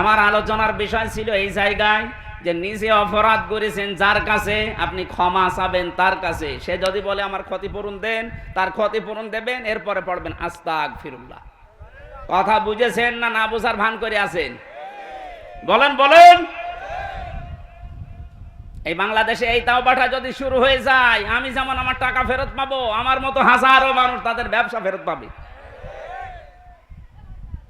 আমার আলোচনার বিষয় ছিল এই জায়গায় যে নিজে অপরাধ করেছেন যার কাছে, আপনি ক্ষমা চাবেন তার কাছে। সে যদি বলে আমার ক্ষতিপূরণ দেন, তার ক্ষতিপূরণ দেবেন, এরপরে পড়বেন আস্তাগফিরুল্লাহ। কথা বুঝেছেন না না বুঝার ভান করে আছেন? বলেন বলেন। এই বাংলাদেশে এই তাওবাটা যদি শুরু হয়ে যায়, আমি যেমন আমার টাকা ফেরত পাবো, আমার মতো হাজারো মানুষ তাদের ব্যবসা ফেরত পাবে।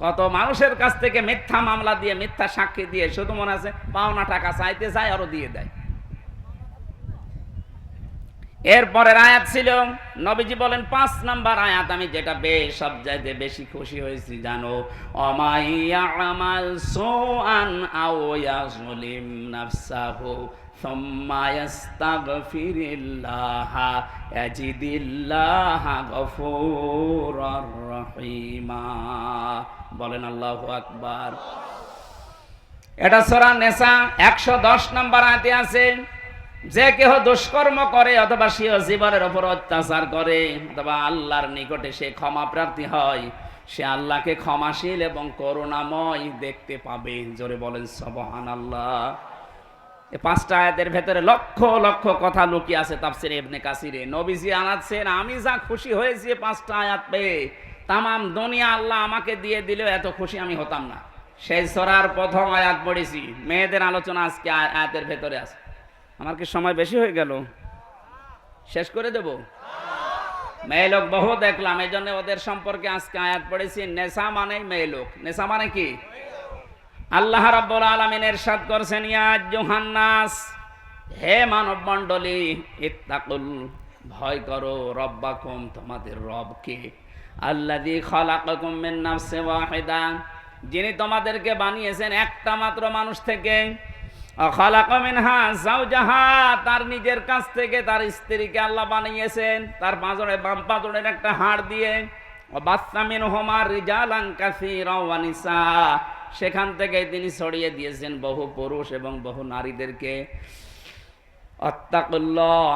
কত মানুষের কাছ থেকে মিথ্যা মামলা দিয়ে, মিথ্যা সাক্ষী দিয়ে, শুধু মনে আছে পাওনা টাকা চাইতে চায়, আরো দিয়ে দেয়। এরপরের আয়াত ছিল, নবীজি বলেন 5 নাম্বার আয়াত, আমি যেটা সব চাইতে বেশি খুশি হয়েছি জানো, অমাইয়া আমাল সুআন আও ইয়াজলিম নাফসাহু সুম্মা ইস্তাগফিরিল্লাহ ইয়াজিদিল্লাহ গফুরুর রহিমা। বলেন আল্লাহু আকবার। এটা সূরা নিসা 110 নাম্বার আয়াতে আছে, যে কেহ দুষ্কর্ম করে অথবা সে জীবনের উপর অত্যাচার করে অথবা আল্লাহর নিকটে সে ক্ষমা প্রার্থী হয়, সে আল্লাহকে ক্ষমাশীল এবং করুণাময় দেখতে পাবে। জোরে বলেন সুবহানাল্লাহ। এই 5টা আয়াতের ভেতরে লক্ষ লক্ষ কথা লুকিয়ে আছে তাফসীরে ইবনে কাসিরে। নবীজি আনাচ্ছেন, আমি যা খুশি হয়েছি 5টা আয়াত পেয়ে, তামাম দুনিয়া আল্লাহ আমাকে দিয়ে দিলেও এত খুশি আমি হতাম না। সেই সূরার প্রথম আয়াত পড়েছি। মেয়েদের আলোচনা আজকে আয়াতের ভেতরে আছে। আমার কি সময় বেশি হয়ে গেল? শেষ করে দেব? মেয়ে লোক বহু দেখলাম, এই জন্য ওদের সম্পর্কে আজকে আয়াত পড়েছি। নেশা মানে মেয়ে লোক। নেশা মানে কি? আল্লাহ রাব্বুল আলামিন ইরশাদ করছেন, ইয়া আইয়ুহান নাস, হে মানব মণ্ডলী, ইত্তাকুল, ভয় করো, রব্বাকুম, তোমাদের রবকে, আল্লাযী খালাকাকুম মিন নাফসিন ওয়াহিদা, যিনি তোমাদেরকে বানিয়েছেন একটা মাত্র মানুষ থেকে, খালাকা মিনহা যাওজাহা, তার নিজের কাছ থেকে তার স্ত্রীকে আল্লাহ বানিয়েছেন, তার পাঁজরে বাম পাঁজরের একটা হাড় দিয়ে, বাসসা মিনহুমা রিজালান কাসীরা ওয়া নিসা, সেখান থেকে তিনি ছড়িয়ে দিয়েছেন বহু পুরুষ এবং বহু নারীদেরকে। আত্তাকুল্লাহ,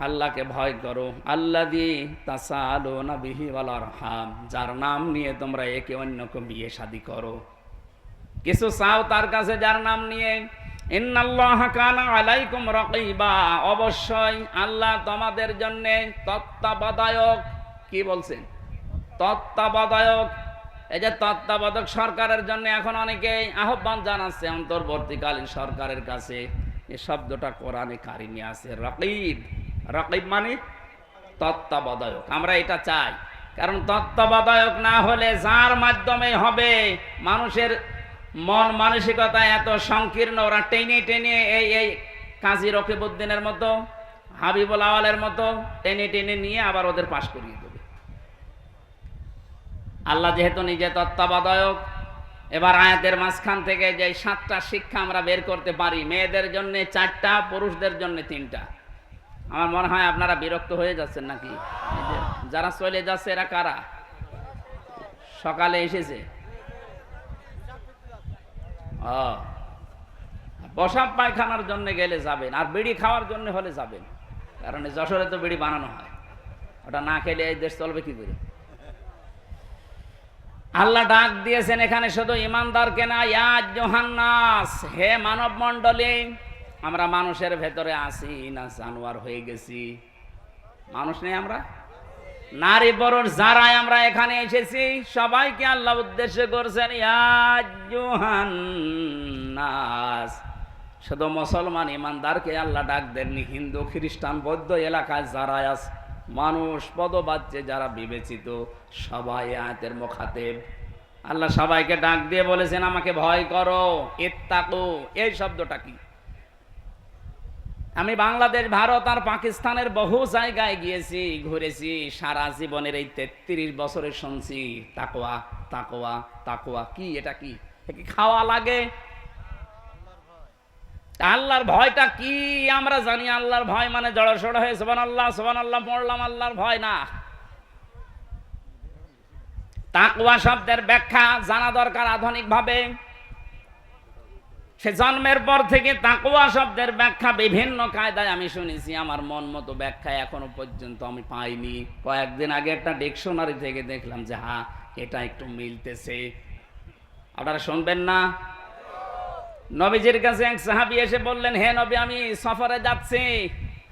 আল্লাহকে ভয় করো, আল্লাযী তাসালুনা বিহি ওয়াল আরহাম, যার নাম নিয়ে তোমরা একে অন্যকে বিয়ে শাদী করো, কিছু চাও তার কাছে যার নাম নিয়ে। ইন্নাল্লাহা কানা আলাইকুম রাকিবা, অবশ্যই আল্লাহ তোমাদের জন্য তত্ত্বাবধায়ক। কি বলছেন? তত্ত্বাবধায়ক। এই যে তত্ত্বাবধায়ক, সরকারের জন্য এখন অনেকেই আহ্বান জানাচ্ছে অন্তর্বর্তীকালীন সরকারের কাছে। এই শব্দটা কোরআনে কারিমে আছে, রাকিব। রাকিব মানে তত্ত্বাবধায়ক। আমরা এটা চাই, কারণ তত্ত্বাবধায়ক না হলে যার মাধ্যমে হবে, মানুষের মন মানসিকতা এত সংকীর্ণ, ওরা টেনে টেনে এই কাজী রকিবউদ্দিনের মতো, হাবিবুল আওয়ালের মতো টেনে টেনে নিয়ে আবার ওদের পাশ করিয়ে দেবে। আল্লাহ যেহেতু নিজে তত্ত্বাবধায়ক, এবার আয়াতের মাঝখান থেকে যে 7টা শিক্ষা আমরা বের করতে পারি, মেয়েদের জন্য 4টা, পুরুষদের জন্য 3টা। আমার মনে হয় আপনারা বিরক্ত হয়ে যাচ্ছেন নাকি? যারা চলে যাচ্ছে এরা কারা? সকালে এসেছে, বসাব পায়খানার জন্য গেলে যাবেন, আর বিড়ি খাওয়ার জন্য হলে যাবেন, কারণ যশোরে তো বিড়ি বানানো হয়, ওটা না খেলে এই দেশ চলবে কি করে? আল্লাহ ডাক দিয়েছেন এখানে শুধু ইমানদারকে না, ইয়া আইয়ুহান নাস, হে মানব মণ্ডলী। আমরা মানুষের ভেতরে আছি না জানোয়ার হয়ে গেছি? মানুষ নেই আমরা? নারী পুরুষ যারাই আমরা এখানে এসেছি, সবাইকে আল্লাহ উদ্দেশ্য করছেন, ইয়া আইয়ুহান নাস। শুধু মুসলমান ইমানদারকে আল্লাহ ডাক দেননি, হিন্দু খ্রিস্টান বৌদ্ধ এলাকায় যারা আছে, মানুষ পদবাচ্যে যারা বিবেচিত, সবাই আয়াতের মুখাতেব। আল্লাহ সবাইকে ডাক দিয়ে বলেছেন, আমাকে ভয় করো, ইত্তাকু। এই শব্দটা কি? আমি বাংলাদেশ, ভারত আর পাকিস্তানের বহু জায়গায় গিয়েছি, ঘুরেছি, সারা জীবনের এই 33 বছরে শুনছি তাকওয়া তাকওয়া তাকওয়া। কি এটা? কি কি খাওয়া লাগে? আল্লাহর ভয়টা কি আমরা জানি। আল্লাহর ভয় মানে জড়সড় হয়ে সুবহানাল্লাহ সুবহানাল্লাহ পড়লাম, আল্লাহর ভয় না। তাকওয়া শব্দের ব্যাখ্যা জানা দরকার আধুনিক ভাবে। সে জন্মের পর থেকে তাকওয়া শব্দের ব্যাখ্যা বিভিন্ন কায়দায় আমি শুনেছি, আমার মন মতো ব্যাখ্যা এখনো পর্যন্ত আমি পাইনি। কয়েকদিন আগে একটা ডিকশনারি থেকে দেখলাম যে হ্যাঁ, এটা একটু মিলতেছে। আপনারা শুনবেন না? নবীজির কাছে এক সাহাবী এসে বললেন, হে নবী, আমি সফরে যাচ্ছি,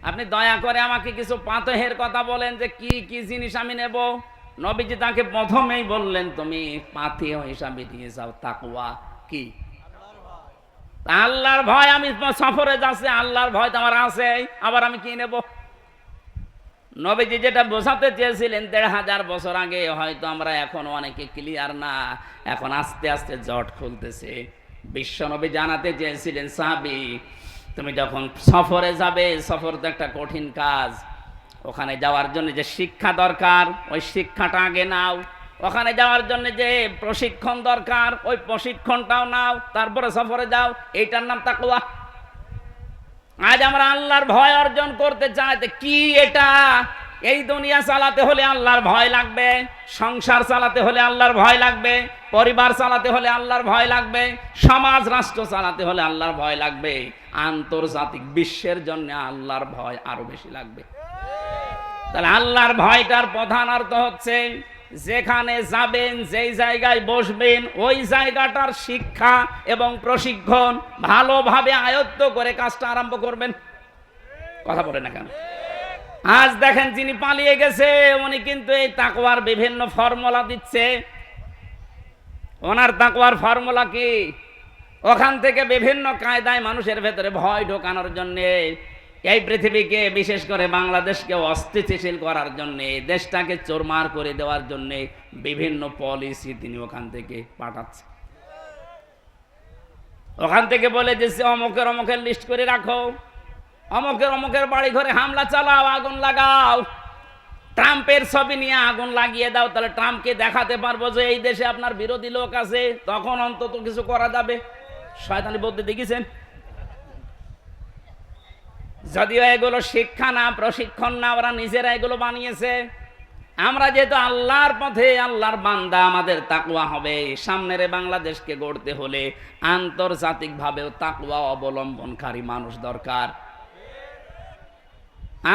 আপনি দয়া করে আমাকে কিছু পাতেহের কথা বলেন, যে কি কি জিনিস আমি নেব। নবীজি তাকে প্রথমেই বললেন, তুমি পাথেয় হিসাবে নিয়ে যাও তাকওয়া। কি? আল্লাহর ভয়। আমি সফরে যাচ্ছি, আল্লাহর ভয় তো আমার আছে, আবার আমি কি নেব? নবীজি যেটা বোঝাতে চেয়েছিলেন 1500 বছর আগে, হয়তো আমরা এখন অনেকে ক্লিয়ার না, এখন আস্তে আস্তে জট খুলতেছে। বিশ্বনবী জানাতে চেয়েছিলেন, সাহাবী তুমি যখন সফরে যাবে, সফর তো একটা কঠিন কাজ, ওখানে যাওয়ার জন্য যে শিক্ষা দরকার ওই শিক্ষাটা আগে নাও, ওখানে যাওয়ার জন্য যে প্রশিক্ষণ দরকার ওই প্রশিক্ষণটাও নাও, তারপরে সফরে যাও। এইটার নাম তাকওয়া। আজ আমরা আল্লাহর ভয় অর্জন করতে চাই, কি এটা? এই দুনিয়া চালাতে হলে আল্লাহর ভয় লাগবে, সংসার চালাতে হলে আল্লাহর ভয় লাগবে, পরিবার চালাতে হলে আল্লাহর ভয় লাগবে, সমাজ রাষ্ট্র চালাতে হলে আল্লাহর ভয় লাগবে, আন্তর্জাতিক বিশ্বের জন্য আল্লাহর ভয় আরো বেশি লাগবে। তাহলে আল্লাহর ভয়টার প্রধান অর্থ হচ্ছে যেখানে যাবেন, যেই জায়গায় বসবেন, ওই জায়গাটার শিক্ষা এবং প্রশিক্ষণ ভালোভাবে আয়ত্ত করে কাজটা আরম্ভ করবেন। কথা বলে না কেন? আজ দেখেন যিনি পালিয়ে গেছে উনি কিন্তু এই তাকওয়ার বিভিন্ন ফর্মুলা দিচ্ছে। ওনার তাকওয়ার ফর্মুলা কি? ওখান থেকে বিভিন্ন কায়দায় মানুষের ভেতরে ভয় ঢোকানোর জন্যে, এই পৃথিবীকে বিশেষ করে বাংলাদেশকে অস্থিতিশীল করার জন্যে, দেশটাকে চোরমার করে দেওয়ার জন্যে বিভিন্ন পলিসি তিনি ওখান থেকে পাঠাচ্ছে। ওখান থেকে বলে যে অমুকের অমুকের লিস্ট করে রাখো, অমুকের অমুকের বাড়ি ঘরে হামলা চালাও, আগুন লাগাও, ট্রাম্পের ছবি নিয়ে আগুন লাগিয়ে দাও, তাহলে ট্রাম্পকে দেখাতে পারবো যে এই দেশে আপনার বিরোধী লোক আছে, তখন অন্তত কিছু করা যাবে। শয়তানি বুদ্ধি দেখেছেন? যদিও এগুলো শিক্ষা না, প্রশিক্ষণ না, ওরা নিজেরা এগুলো বানিয়েছে। আমরা যেহেতু আল্লাহর পথে আল্লাহর বান্দা, আমাদের তাকওয়া হবে। সামনের বাংলাদেশকে গড়তে হলে আন্তর্জাতিকভাবেও তাকওয়া অবলম্বনকারী মানুষ দরকার।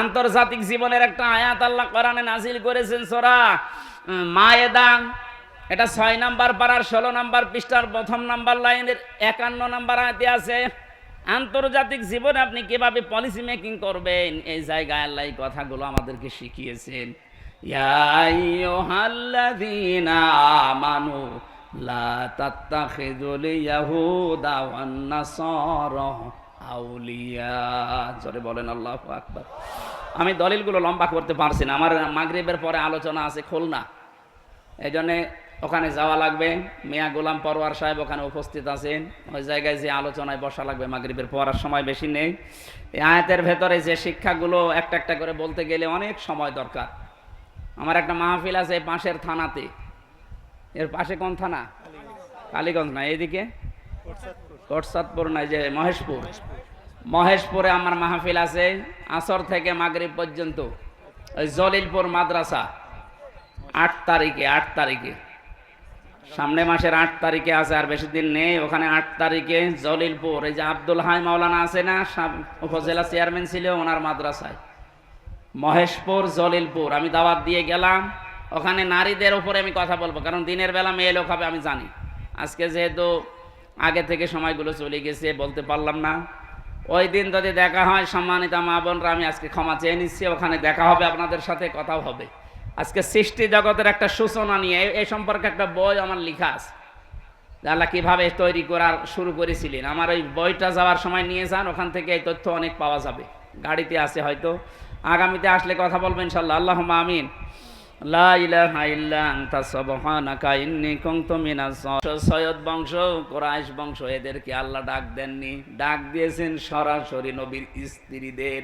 আন্তর্জাতিক জীবনের একটা আয়াত আল্লাহ কোরআনে নাজিল করেছেন, সূরা মায়েদা, এটা 6 নাম্বার পারার 16 নাম্বার পৃষ্ঠার 1 নাম্বার লাইনের 51 নাম্বার আয়াতে আছে। আন্তর্জাতিক জীবনে আপনি কিভাবে পলিসি মেকিং করবেন, এই জায়গায় আল্লাহ এই কথাগুলো আমাদেরকে শিখিয়েছেন। ইয়া আইয়ুহাল্লাযীনা আমানু লা তাত্তাখিযুল ইয়াহুদা ওয়ান নাসারা আউলিয়া। জোরে বলেন আল্লাহু আকবার। আমি দলিলগুলো লম্বা করতে পারছি না, আমার মাগরিবের পরে আলোচনা আছে খুলনা, এই জন্যে ওখানে যাওয়া লাগবে। মিয়া গোলাম পরওয়ার সাহেব ওখানে উপস্থিত আছেন, ওই জায়গায় যে আলোচনায় বসা লাগবে। মাগরিবের পড়ার সময় বেশি নেই। এই আয়াতের ভেতরে যে শিক্ষাগুলো একটা একটা করে বলতে গেলে অনেক সময় দরকার। আমার একটা মাহফিল আছে পাশের থানাতে। এর পাশে কোন থানা? কালীগঞ্জ না, এইদিকে কোটচাঁদপুর না, যে মহেশপুর। মহেশপুরে আমার মাহফিল আছে আসর থেকে মাগরিব পর্যন্ত। ওই জলিলপুর মাদ্রাসা 8 তারিখে সামনে মাসের 8 তারিখে আছে, আর বেশি দিন নেই। ওখানে 8 তারিখে জলিলপুর, এই যে আব্দুল হাই মাওলানা আছে না, উপজেলা চেয়ারম্যান ছিল, ওনার মাদ্রাসায় মহেশপুর জলিলপুর। আমি দাওয়াত দিয়ে গেলাম। ওখানে নারীদের উপরে আমি কথা বলবো, কারণ দিনের বেলা মেয়ে লোক হবে আমি জানি। আজকে যেহেতু আগে থেকে সময়গুলো চলে গেছে বলতে পারলাম না। ওই দিন যদি দেখা হয়, সম্মানিত মা বোনরা, আমি আজকে ক্ষমা চেয়ে নিচ্ছি। ওখানে দেখা হবে, আপনাদের সাথে কথাও হবে। আজকে সৃষ্টি জগতের একটা সূচনা নিয়ে এই সম্পর্কে একটা বই আমার লেখা আছে, আল্লাহ কিভাবে তৈরি করার শুরু করেছিলেন। আমার ওই বইটা যাওয়ার সময় নিয়ে যান, ওখান থেকে এই তথ্য অনেক পাওয়া যাবে। গাড়িতে আছে, হয়তো আগামীতে আসলে কথা বলবেন ইনশাআল্লাহ। আল্লাহুম্মা আমিন। লা ইলাহা ইল্লা আনতা সুবহানাকা ইন্নী কুনতু মিনাজ জালিমিন। সৈয়দ বংশ, কুরাইশ বংশ, এদেরকে আল্লাহ ডাক দেননি, ডাক দিয়েছেন সরাসরি নবীর স্ত্রীদের।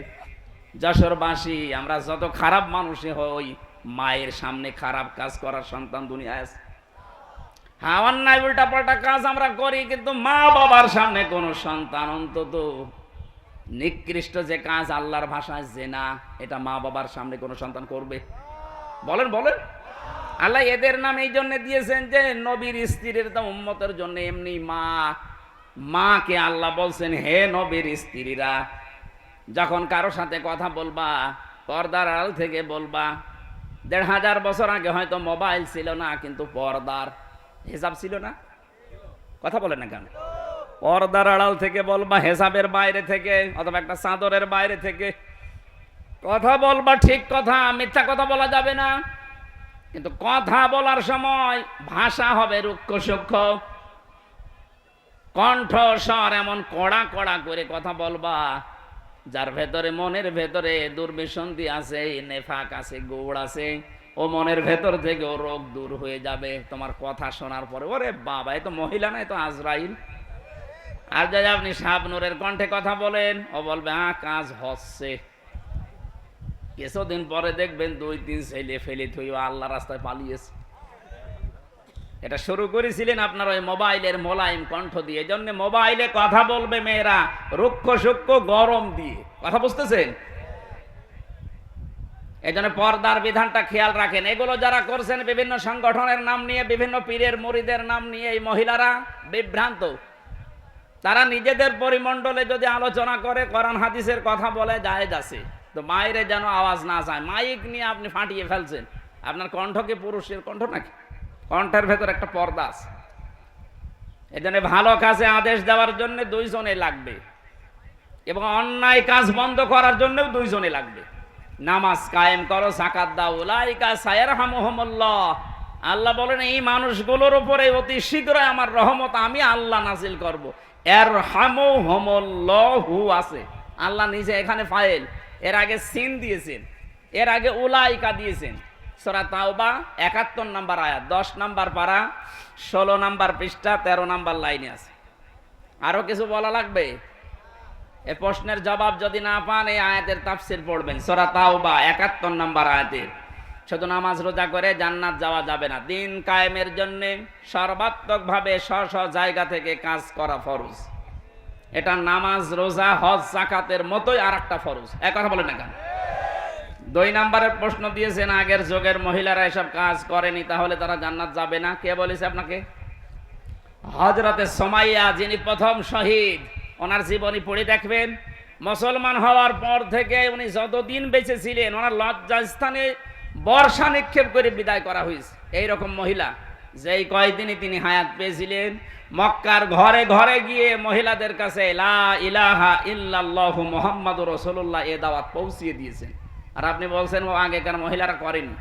যশোরবাসী আমরা যত খারাপ মানুষই হই, মায়ের সামনে খারাপ কাজ করার সন্তান দুনিয়ায় আছে। হ্যাঁ, অন্যায় উল্টা পাল্টা কাজ আমরা করি, কিন্তু মা বাবার সামনে কোন সন্তান, অন্তত নিকৃষ্ট যে কাজ আল্লাহর ভাষায় জেনা, এটা মা বাবার সামনে কোন সন্তান করবে? বলেন বলেন। আল্লাহ এদের নাম এই জন্য দিয়েছেন যে নবীর স্ত্রীর তো উম্মতের জন্য। এমনি মাকে আল্লাহ বলছেন, হে নবীর স্ত্রীরা, যখন কারো সাথে কথা বলবা পর্দার আড়াল থেকে বলবা। 1500 বছর আগে হয়তো মোবাইল ছিল না, কিন্তু পর্দার হিসাব ছিল না। কথা বলে না কেন? পর্দার আড়াল থেকে বলবা, হিসাবের বাইরে থেকে, অথবা একটা চাদরের বাইরে থেকে কথা বলবা। ঠিক কথা, মিথ্যা কথা বলা যাবে না, কিন্তু কথা বলার সময় ভাষা হবে রুক্ষ সূক্ষ্ম, কণ্ঠ স্বর এমন কড়া কড়া করে কথা বলবা, যার ভেতরে, মনের ভেতরে দুর্বিসন্ধি আছে, নেফাক আছে, গোড় আছে, ও মনের ভেতর থেকে ও রোগ দূর হয়ে যাবে তোমার কথা শোনার পরে। ওরে বাবা, এ তো মহিলা না, এ তো আজরাইল। আর যদি আপনি শাবনূরের কণ্ঠে কথা বলেন, ও বলবে কাজ হচ্ছে, কিছুদিন পরে দেখবেন 2-3 ছেলে ফেলে থইও আল্লাহ রাস্তায় পালিয়েছে। এটা শুরু করেছিলেন আপনার ওই মোবাইলের মোলায়েম কণ্ঠ দিয়ে। এই জন্য মোবাইলে কথা বলবে মেয়েরা রুক্ষ সূক্ষ্ম গরম দিয়ে, কথা বুঝতেছেন? এই জন্য পর্দার বিধানটা খেয়াল রাখেন। এগুলো যারা করছেন বিভিন্ন সংগঠনের নাম নিয়ে, বিভিন্ন পীরের মুরিদের নাম নিয়ে, এই মহিলারা বিভ্রান্ত। তারা নিজেদের পরিমণ্ডলে যদি আলোচনা করে, কোরআন হাদিসের কথা বলে, জায়েজ আছে, তো বাইরে যেন আওয়াজ না যায়। মাইক নিয়ে আপনি ফাটিয়ে ফেলছেন। আপনার কণ্ঠ কি পুরুষের কণ্ঠ নাকি? কণ্ঠের ভেতর একটা পর্দা আছে। এই জন্য ভালো কাজে আদেশ দেওয়ার জন্য 2 জনে লাগবে, এবং অন্যায় কাজ বন্ধ করার জন্যও 2 জনে লাগবে। নামাজ কায়েম করো, যাকাত দাও, উলাইকা সায়ারহামুহুমুল্লাহ। আল্লাহ বলেন এই মানুষগুলোর উপরে অতি শীঘ্রই আমার রহমত আমি আল্লাহ নাজিল করব। ইয়ারহামুহুমুল্লাহু আছে, আল্লাহ নিজে এখানে ফাইল, এর আগে সিন দিয়েছেন, এর আগে উলাইকা দিয়েছেন। সূরা তাওবা 71 নম্বর আয়াত, 10 নম্বর পারা, 16 নম্বর পৃষ্ঠা, 13 নম্বর লাইনে আছে। আরো কিছু বলা লাগবে? এই প্রশ্নের জবাব যদি না পান, এই আয়াতের তাফসীর পড়বেন, সূরা তাওবা 71 নম্বর আয়াতে। শুধু নামাজ রোজা করে জান্নাত যাওয়া যাবে না। দিন কায়েমের জন্য সর্বাত্মকভাবে স্ব জায়গা থেকে কাজ করা ফরজ। এটা নামাজ রোজা হজ যাকাতের মতোই আরেকটা ফরজ। এক কথা বলেন না কেন? 2 নম্বরের প্রশ্ন দিয়েছেন, আগের যুগের মহিলারা এসব কাজ করেনি, তাহলে তারা জান্নাত যাবে না। কে বলেছে আপনাকে? হযরতে সুমাইয়া, যিনি প্রথম শহীদ, ওনার জীবনী পড়ে দেখবেন। মুসলমান হওয়ার পর থেকে উনি যতদিন বেঁচে ছিলেন, ওনার লজ্জাস্থানে বর্ষা নিক্ষেপ করে বিদায় করা হয়েছে। এইরকম মহিলা যেই কয়দিনই তিনি হায়াত পেয়েছিলেন, মক্কার ঘরে ঘরে গিয়ে মহিলাদের কাছে লা ইলাহা ইল্লাল্লাহু মুহাম্মাদুর রাসূলুল্লাহ এ দাওয়াত পৌঁছিয়ে দিয়েছেন। আর আপনি বলছেন ও আগেকার মহিলারা করেনি।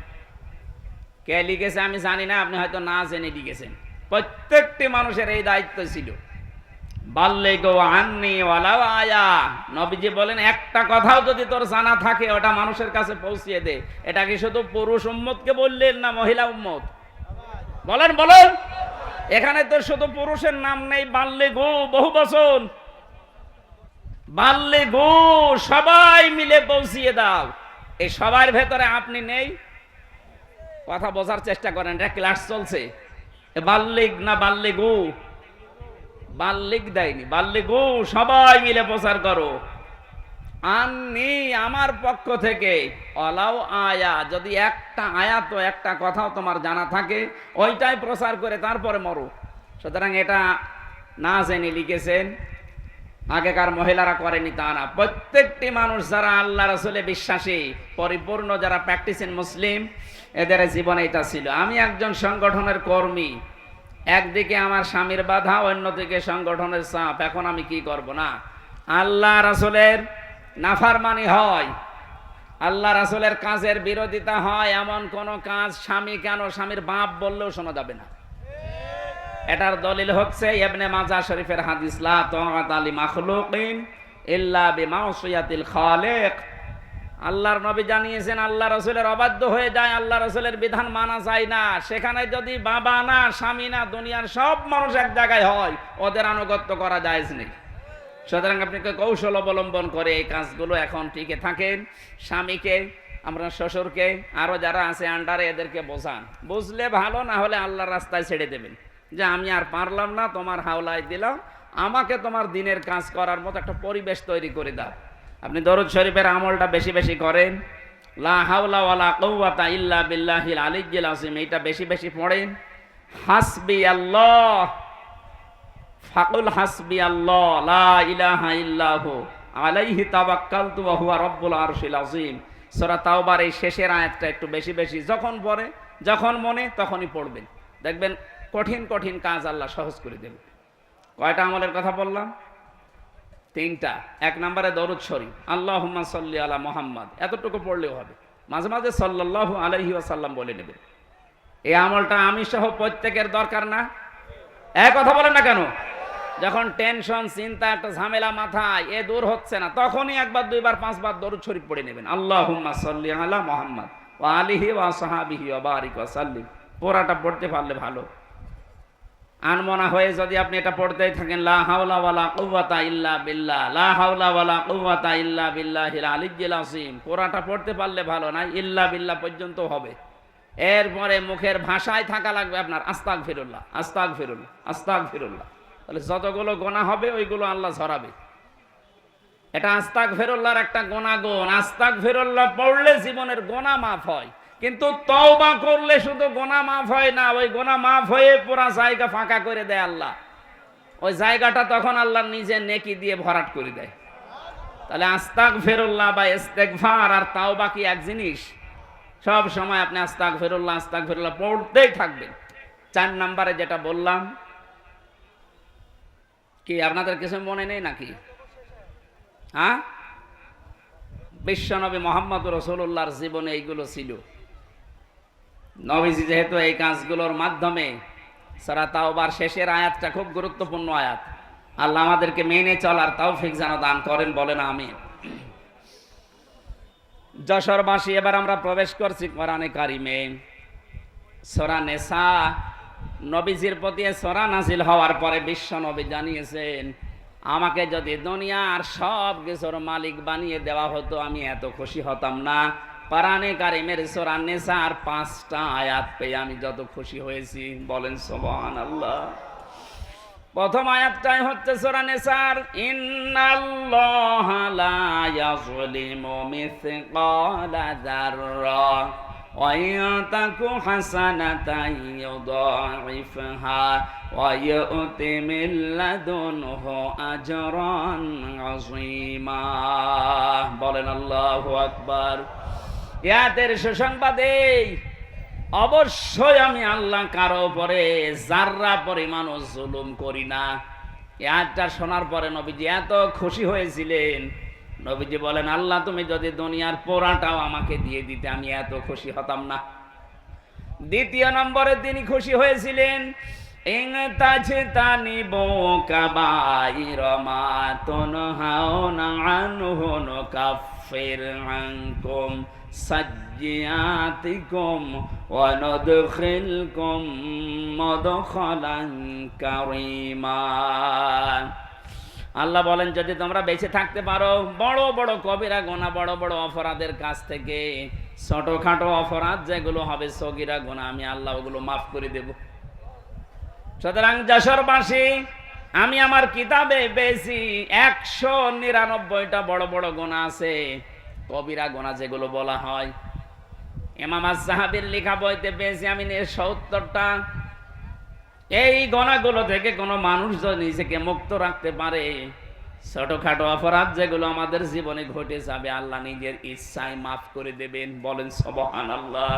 কে লিখেছে আমি জানি না, আপনি হয়তো না জেনে লিখেছেন। প্রত্যেকটি মানুষের এই দায়িত্ব ছিল। বাল্লিগু আন্নি ওয়ালাউ আয়া। নবীজি বলেন একটা কথাও যদি তোর জানা থাকে ওটা মানুষের কাছে পৌঁছিয়ে দে। এটা কি শুধু পুরুষ উম্মতকে বললেন না মহিলা উম্মত? বলেন বলেন। এখানে তো শুধু পুরুষের নাম নেই, বাল্লিগু বহু বচন। বাল্লিগু সবাই মিলে পৌঁছিয়ে দাও। এই সবার ভেতরে আপনি নেই। কথা বোঝার চেষ্টা করেন, এটা ক্লাস চলছে। বাল্লিগ না বাল্লিগু? বাল্লিগ দেয়নি, বাল্লিগু সবাই মিলে প্রচার করো। আন্নি আমার পক্ষ থেকে, ওয়ালাউ আয়া যদি একটা আয়াত একটা কথাও তোমার জানা থাকে ওইটাই প্রচার করে তারপরে মরো। সুতরাং এটা না জেনে লিখেছেন, আগেকার মহিলারা করেনি তা না। প্রত্যেকটি মানুষ যারা আল্লাহ রাসূলে বিশ্বাসী, পরিপূর্ণ যারা প্র্যাকটিসিং মুসলিম, এদের জীবনে এটা ছিল। আমি একজন সংগঠনের কর্মী, একদিকে আমার স্বামীর বাধা, অন্যদিকে সংগঠনের চাপ। এখন আমি কি করব? না, আল্লাহ রাসূলের নাফরমানি হয়, আল্লাহ রাসূলের কাজের বিরোধিতা হয়, এমন কোন কাজ স্বামী কেন স্বামীর বাপ বললেও শোনা যাবে না। এটার দলিল হচ্ছে ইবনে মাজাহ শরীফের হাদিস, লা তাআতা লি মাখলুকিন ইল্লা বিমাউসিয়াতিল খালিক। আল্লাহর নবী জানিয়েছেন আল্লাহ রাসূলের অবাধ্য হয়ে যায়, আল্লাহ রাসূলের বিধান মানা যায় না। সেখানে যদি বাবা না, স্বামী না, দুনিয়ার সব মানুষ এক জায়গায় হয়, ওদের আনুগত্য করা জায়েজ নেই। সুতরাং আপনাকে কৌশল অবলম্বন করে এই কাজগুলো এখন টিকে থাকেন। স্বামীকে, আমরা শ্বশুরকে, আরো যারা আছে আন্ডারে, এদেরকে বোঝান। বুঝলে ভালো, না হলে আল্লাহর রাস্তায় ছেড়ে দেবেন যে আমি আর পারলাম না, তোমার হাওলায় দিলাম, আমাকে তোমার দিনের কাজ করার মতো একটা পরিবেশ তৈরি করে দাও। আপনি দরুদ শরীফের আমলটা বেশি বেশি করেন, লা হাওলা ওয়ালা কুওয়াতা ইল্লা বিল্লাহিল আলিয়্যিল আযীম, এটা বেশি বেশি পড়েন। হাসবি আল্লাহ, ফাকুল হাসবি আল্লাহ লা ইলাহা ইল্লাহু আলাইহি তাওয়াক্কালতু ওয়া হুয়া রাব্বুল আরশিল আযীম। সূরা তাওবার এই শেষের আয়াতটা একটু বেশি বেশি যখন পড়ে, যখন মনে তখনই পড়বেন, দেখবেন কঠিন কঠিন কাজ আল্লাহ সহজ করে দেবেন। কয়টা আমলের কথা বললাম? 3টা। 1 নম্বরে দরুদ শরীফ, আল্লাহুম্মা সাল্লি আলা মুহাম্মাদ, এতটুকু পড়লেও হবে। মাঝে মাঝে সাল্লাল্লাহু আলাইহি ওয়াসাল্লাম বলে নেবেন। এই আমলটা আমি সহ প্রত্যেকের দরকার না? এক কথা বলেন না কেন? যখন টেনশন, চিন্তা, একটা ঝামেলা মাথায়, এ দূর হচ্ছে না, তখনই 1 বার 2 বার 5 বার দরুদ শরীফ পড়ে নেবেন। আল্লাহুম্মা সাল্লি আলা মুহাম্মাদ ওয়া আলিহি ওয়া সাহাবিহি ওয়া বারিক ওয়া সাল্লিম। পুরাটা পড়তে পারলে ভালো। আনমনা হয়ে যদি আপনি এটা পড়তেই থাকেন, লা হাওলা ওয়ালা কুওয়াতা ইল্লা বিল্লাহ, লা হাওলা ওয়ালা কুওয়াতা ইল্লা বিল্লাহিল আলিয়্যিল আযীম, পুরাটা পড়তে পারলে ভালো না, ইল্লা বিল্লাহ পর্যন্ত হবে। এরপরে মুখের ভাষায় থাকা লাগবে আপনার আস্তাগফিরুল্লাহ, আস্তাগফিরুল্লাহ, আস্তাগফিরুল্লাহ। তাহলে যতগুলো গোনা হবে ওইগুলো আল্লাহ ঝরাবে। এটা আস্তাগফিরুল্লাহর একটা গুণাগুণ। আস্তাগফিরুল্লাহ পড়লে জীবনের গোনা মাফ হয়, কিন্তু তওবা করলে শুধু গোনা মাফ হয় না, ওই গোনা মাফ হয়ে পুরা জায়গা ফাঁকা করে দেয় আল্লাহ। ওই জায়গাটা তখন আল্লাহ নিজে নেকি দিয়ে ভরাট করে দেয়। তাহলে আস্তাগফিরুল্লাহ বা ইস্তেগফার আর তাওবা কি এক জিনিস? সব সময় আপনি আস্তাগফিরুল্লাহ আস্তাগফিরুল্লাহ পড়তেই থাকবেন। 4 নম্বরে যেটা বললাম, কি আপনাদের কিছু মনে নেই নাকি? হ্যাঁ, বিশ্বনবী মুহাম্মদ রাসূলুল্লাহর জীবনে এইগুলো ছিল। নবীজি যেহেতু এই কাজগুলোর মাধ্যমে, সূরা তাওবার শেষের আয়াতটা খুব গুরুত্বপূর্ণ আয়াত, আল্লাহ আমাদেরকে মেনে চলার তৌফিক যেন দান করেন, বলেন আমিন। যশোরবাসী, এবার আমরা প্রবেশ করছি কোরআনে কারিমে। সূরা নিসা, নবীজির প্রতি সূরা নাজিল হওয়ার পরে বিশ্ব নবী জানিয়েছেন, আমাকে যদি দুনিয়ার সব কিছুর মালিক বানিয়ে দেওয়া হতো আমি এত খুশি হতাম না। কোরআনে কারিমের সূরা নিসার 5টা আয়াত পেয়ে আমি যত খুশি হয়েছি, বলেন সুবহানাল্লাহ। প্রথম আয়াতটাই হচ্ছে সূরা নিসার, ইন্নাল্লাহা লা ইয়াযলিমু মিসকালা যাররা ওয়া ইয়াতাকু হাসানাতান ইউদাইফহা ওয়া ইউতি মিন লাদুনহু আজরান আযীমা, বলেন আল্লাহু আকবার। ইয়াদের সুসংবাদে অবশ্যই আমি আল্লাহ কারো উপরে যাররা পরিমাণও জুলুম করি না। এটা শোনার পরে নবীজি এত খুশি হয়েছিলেন। নবীজি বলেন, আল্লাহ তুমি যদি দুনিয়ার পোড়াটাও আমাকে দিয়ে দিতে আমি এত খুশি হতাম না। দ্বিতীয় নম্বরে তিনি খুশি হয়েছিলেন, ইন তাজতানিবু কাবাইরা মা তুনহাউনা আনহু নুকাফির আনকুম সাজ্জিয়াতিকুম ওয়া নুদখিলকুম মুদখালান কারীমা। আল্লাহ বলেন, যদি তোমরা বেঁচে থাকতে পারো বড় বড় কবিরা গুনাহ, বড় বড় অপরাধের কাছ থেকে ছোটখাটো অপরাধ যেগুলো হবে সগীরা গুনাহ, আমি আল্লাহ ওগুলো মাফ করে দেব। সুতরাং যশোরবাসী, আমি আমার কিতাবে পেয়েছি 199টা বড় বড় গুনাহ আছে, কবিরা গুনাহ যেগুলো বলা হয়। ইমাম আয-যাহাবীর লেখা বইতে পেয়েছি আমি 70টা। এই গুনাহগুলো থেকে কোনো মানুষ যদি নিজেকে মুক্ত রাখতে পারে, ছোটখাটো অপরাধ যেগুলো আমাদের জীবনে ঘটে যাবে আল্লাহ নিজের ইচ্ছায় মাফ করে দেবেন, বলেন সুবহানাল্লাহ।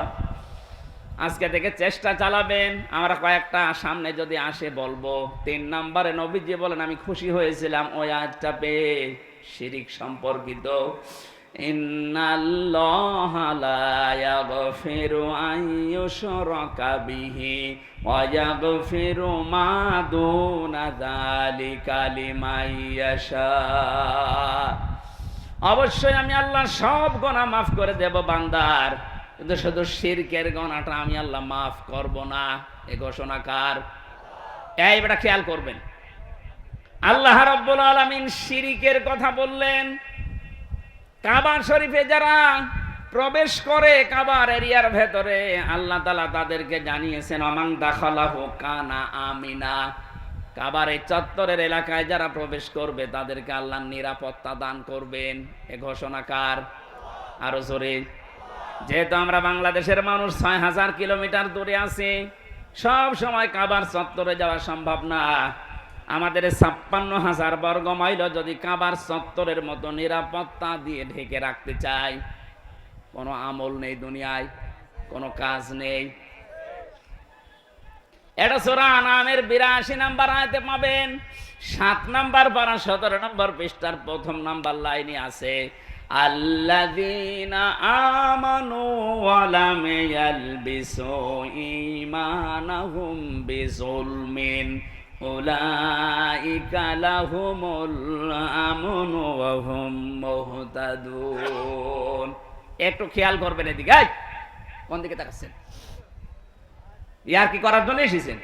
আজকে থেকে চেষ্টা চালাবেন। আমরা কয়েকটা সামনে যদি আসে বলবো। 3 নম্বরে নবীজি বলেন, আমি খুশি হয়েছিলাম ওই আয়াতটা পেয়ে, শিরিক সম্পর্কিত। ইন্নাল্লাহা লা ইয়াগফিরু আন ইউশরাকা বিহি ওয়া ইয়াগফিরু মা দুনা যালিকা লিমান ইয়াশা। অবশ্যই আমি আল্লাহ সব গুনাহ মাফ করে দেব বান্দার, কিন্তু শুধু শিরকের গুনাহটা আমি আল্লাহ মাফ করব না। এই ঘোষণা কার? এইটা খেয়াল করবেন। আল্লাহ রাব্বুল আলামিন শিরকের কথা বললেন। কাবা শরীফে যারা প্রবেশ করে কাবার এরিয়ার ভেতরে, আল্লাহ তাআলা তাদেরকে জানিয়েছেন, আমান দাখালাহু কানা আমিনা। কাবার এই চত্বরের এলাকায় যারা প্রবেশ করবে তাদেরকে আল্লাহ নিরাপত্তা দান করবেন। এ ঘোষণা কার? আরো জোরে। যেহেতু আমরা বাংলাদেশের মানুষ 6000 কিলোমিটার দূরে আছি, সব সময় কাবার চত্বরে যাওয়া সম্ভব না। আমাদের 56,000 বর্গ মাইল যদি কাবার চত্বরের মতো নিরাপত্তা দিয়ে ঢেকে রাখতে চাই, কোনো আমল নেই দুনিয়ায়, কোনো কাজ নেই। এটা সূরা আনামের 82 নম্বর আয়াতে পাবেন। 7 নম্বর পারা 17 নম্বর পৃষ্ঠার 1 নম্বর লাইনে আছে, আল্লাযীনা আমানু ওয়া লাম ইয়ালবিসু ঈমানাহুম বিযুলমিন উলাইকা লাহুমুল আমনু ওয়া হুম মুহতাদুন। একটু খেয়াল করবেন এদিকে। কোন দিকে তাকাচ্ছেন? ইয়ার কি করার জন্য এসেছেন?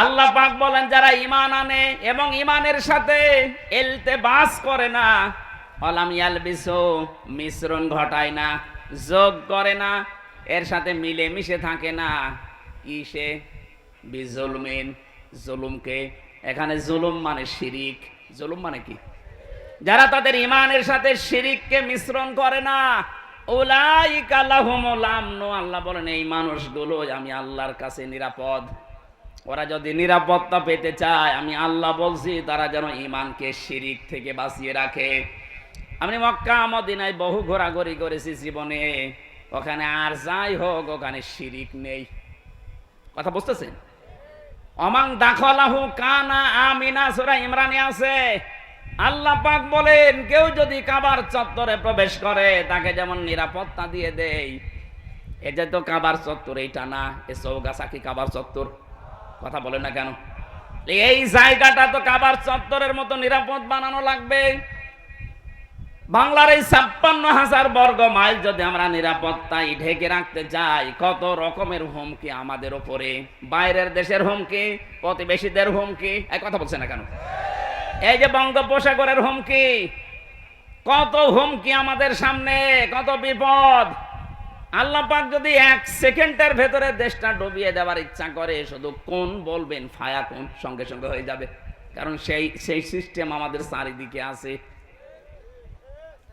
আল্লাহ পাক বলেন যারা ঈমান আনে এবং ঈমানের সাথে ইলতিবাস করে না, অলাম ইয়ালবিসু, মিশ্রণ ঘটায় না, যোগ করে না, এর সাথে মিলে মিশে থাকে না, ইসে বিজুলমিন, জুলুমকে। এখানে জুলুম মানে শিরিক। জুলুম মানে কি? যারা তাদের ঈমানের সাথে শিরিককে মিশ্রণ করে না, উলাইকা লাহুমুল আমনু, আল্লাহ বলেন এই মানুষগুলো আমি আল্লাহর কাছে নিরাপদ। ওরা যদি নিরাপত্তা পেতে চায়, আমি আল্লাহ বলছি তারা যেন ঈমানকে শিরিক থেকে বাঁচিয়ে রাখে। আমি মক্কা মদিনায় বহু ঘোরাঘুরি করেছি জীবনে, ওখানে আর যাই হোক ওখানে শিরিক নেই। কথা বুঝতেছেন? অমাং দাখলাহু কানা আমিনা, সূরা ইমরানে আছে। আল্লাহ পাক বলেন কেউ যদি কাবার চত্বরে প্রবেশ করে তাকে যেমন নিরাপত্তা দিয়ে দেই। এ যে তো কাবার চত্বর এইটা না, এ চৌগাছা কি কাবার চত্বর? কথা বলে না কেন? এই জায়গাটা তো কাবার চত্বরের মতো নিরাপদ বানানো লাগবে। বাংলার এই ৫৬,০০০ বর্গ মাইল যদি আমরা নিরাপত্তায় ঢেকে রাখতে চাই, কত রকমের হুমকি আমাদের উপরে, বাইরের দেশের হুমকি, প্রতিবেশীদের হুমকি। এক কথা বলছে না কেন? এই যে বঙ্গোপসাগরের হুমকি, কত হুমকি আমাদের সামনে, কত বিপদ। আল্লাহ পাক যদি ১ সেকেন্ডের ভেতরে দেশটা ডুবিয়ে দেওয়ার ইচ্ছা করে, শুধু কোন বলবেন, ফায়া কোন, সঙ্গে সঙ্গে হয়ে যাবে। কারণ সেই সিস্টেম আমাদের চারিদিকে আছে।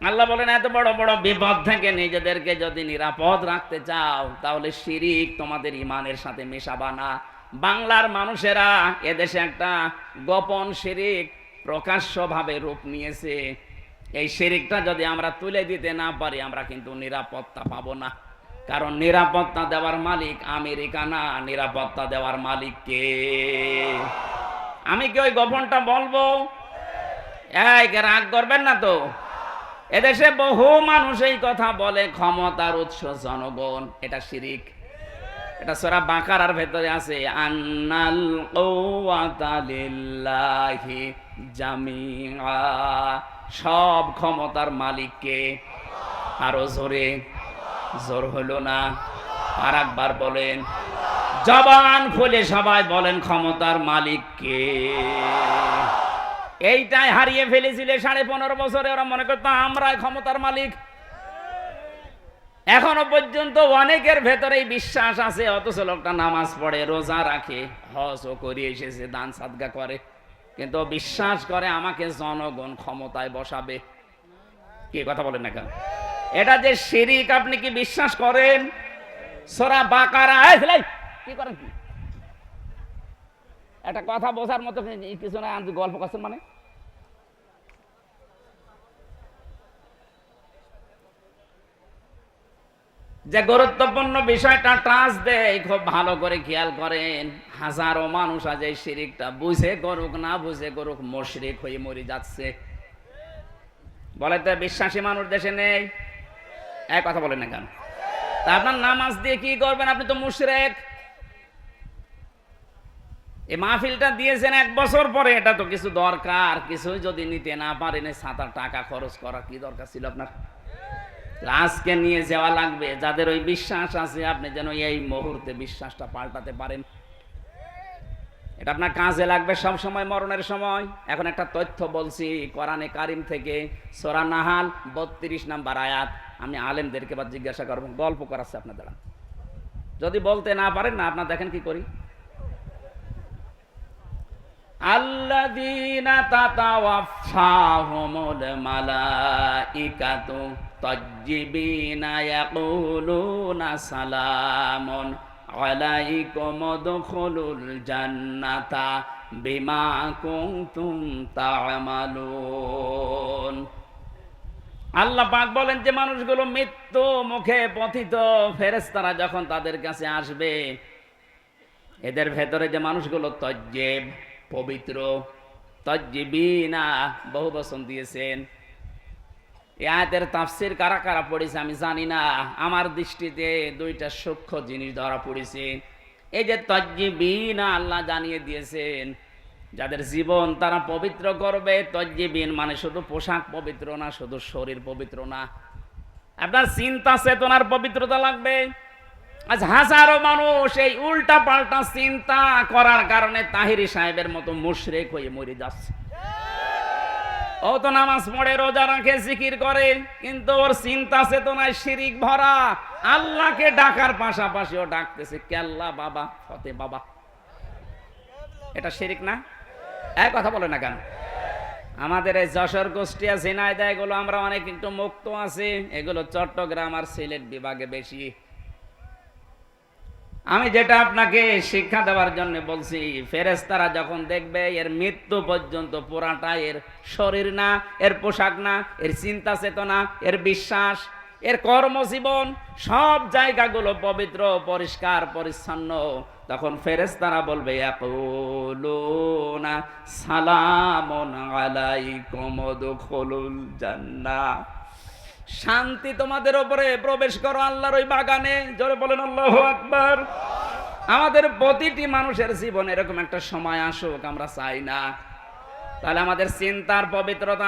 আল্লাহ বলেন এত বড় বড় বিপদ থেকে নিজেদেরকে যদি নিরাপদ রাখতে চাও, তাহলে শিরিক তোমাদের ঈমানের সাথে মেশাবা না। বাংলার মানুষেরা এদেশে একটা গোপন শিরিক প্রকাশ্যভাবে রূপ নিয়েছে। এই শিরিকটা যদি আমরা তুলে দিতে না পারি, আমরা কিন্তু নিরাপত্তা পাবো না। কারণ নিরাপত্তা দেওয়ার মালিক আমেরিকা না, নিরাপত্তা দেওয়ার মালিক কে? আমি কি ওই গোপনটা বলবো? রাগ করবেন না তো? এদেশে বহু মানুষ এই কথা বলে, ক্ষমতার উৎস জনগণ, এটা শিরিক। এটা সূরা বাকারার ভেতরে আছে, আন্নাল কুওয়াতা লিল্লাহি জামিআ, সব ক্ষমতার মালিক কে? আরো জোরে, জোর হলো না, আর একবার বলেন, জবান খুলে সবাই বলেন ক্ষমতার মালিক কে? এইটাই হারিয়ে ফেলেছিল ১৫.৫ বছরে। ওরা মনে করতো আমরাই ক্ষমতার মালিক। এখনো পর্যন্ত অনেকের ভেতরে বিশ্বাস আছে, অথচ লোকটা নামাজ পড়ে, রোজা রাখে, হজও করে এসেছে, দান সাদগা করে, কিন্তু বিশ্বাস করে আমাকে জনগণ ক্ষমতায় বসাবে। কি কথা বলেন না কেন? এটা যে শিরিক, আপনি কি বিশ্বাস করেন? সূরা বাকারা, কি করেন কি? একটা কথা বোঝার মতো কিছু না, গল্প করছেন মানে। যে গুরুত্বপূর্ণ বিষয়টা টাচ দেয়, খুব ভালো করে খেয়াল করেন। হাজারো মানুষ আজ এই শিরিকটা বুঝে করুক না বুঝে করুক, মুশরিক হয়ে মরে যাচ্ছে। বলে তো বিশ্বাসী মানুষ দেশে নেই? এক কথা বলেন না কেন? তা আপনার নামাজ দিয়ে কি করবেন? আপনি তো মুশরিক। এই মাহফিলটা দিয়েছেন ১ বছর পরে, এটা তো কিছু দরকার। কিছুই যদি নিতে না পারেন, ৭ টাকা খরচ করা কি দরকার ছিল আপনার? আজকে নিয়ে যাওয়া লাগবে। যাদের ওই বিশ্বাস আছে, আপনি যেন এই মুহূর্তে বিশ্বাসটা পাল্টাতে পারেন। এটা আপনার কাজে লাগবে সব সময়, মরণের সময়। এখন একটা তথ্য বলছি কোরআনে কারিম থেকে, সূরা নাহাল ৩২ নম্বর আয়াত। আমি আলেমদেরকে বা জিজ্ঞাসা করবো, গল্প করাচ্ছে আপনাদের। যদি বলতে না পারেন না, আপনার দেখেন কি করি। আল্লাযীনা তাতাওয়াফাহুমুল মালাইকাতু তাজ্জিবিনা ইয়াকুলুনা সালামুন আলাইকুম উদখুলুল জান্নাতা বিমা কুনতুম তা'মালুন। আল্লাহ পাক বলেন যে মানুষগুলো মৃত্যু মুখে পতিত, ফেরেশতারা যখন তাদের কাছে আসবে, এদের ভেতরে যে মানুষগুলো তজ্জিব, পবিত্র, তজ্জিবিনা বহু বচন দিয়েছেন। এই আয়াতের তাফসীর কারা কারা পড়েছে আমি জানি না, আমার দৃষ্টিতে 2টা সূক্ষ্ম জিনিস ধরা পড়েছে। এই যে তজ্জিবিনা, আল্লাহ জানিয়ে দিয়েছেন যাদের জীবন তারা পবিত্র করবে। তজ্জিবিন মানে শুধু পোশাক পবিত্র না, শুধু শরীর পবিত্র না, আপনার চিন্তা চেতনার পবিত্রতা লাগবে। আজ হাজারো মানুষ এই উল্টা পাল্টা চিন্তা করার কারণে তাহিরি সাহেবের মতো মুশরিক হয়ে মরে যাচ্ছে। ও তো নামাজ পড়ে, রোজা রাখে, জিকির করে, কিন্তু ওর চিন্তা চেতনায় শিরিক ভরা। আল্লাহকে ডাকার পাশাপাশি ও ডাকতেছে কেল্লা বাবা, ফতে বাবা। এটা শিরিক না? এক কথা বলে না কেন? আমাদের এই যশোর, কুষ্টিয়া, ঝিনাইদহ এগুলো আমরা অনেক একটু মুক্ত আছি, এগুলো চট্টগ্রাম আর সিলেট বিভাগে বেশি। আমি যেটা আপনাকে শিক্ষা দেওয়ার জন্য বলছি, ফেরেশতারা যখন দেখবে এর মৃত্যু পর্যন্ত পুরাটা এর শরীর না, এর পোশাক না, এর চিন্তা চেতনা, এর বিশ্বাস, এর কর্মজীবন, সব জায়গাগুলো পবিত্র, পরিষ্কার, পরিচ্ছন্ন, তখন ফেরেশতারা বলবে ইয়াকুলুনা সালামুন আলাইকুম উদখুলুল জান্নাহ, শান্তি তোমাদের উপরে, প্রবেশ করো আল্লাহর ওই বাগানে। জোরে বলেন আল্লাহু আকবার। আমাদের প্রতিটি মানুষের জীবনে এরকম একটা সময় আসুক, আমরা চাই না। তাহলে আমাদের চিন্তার পবিত্রতা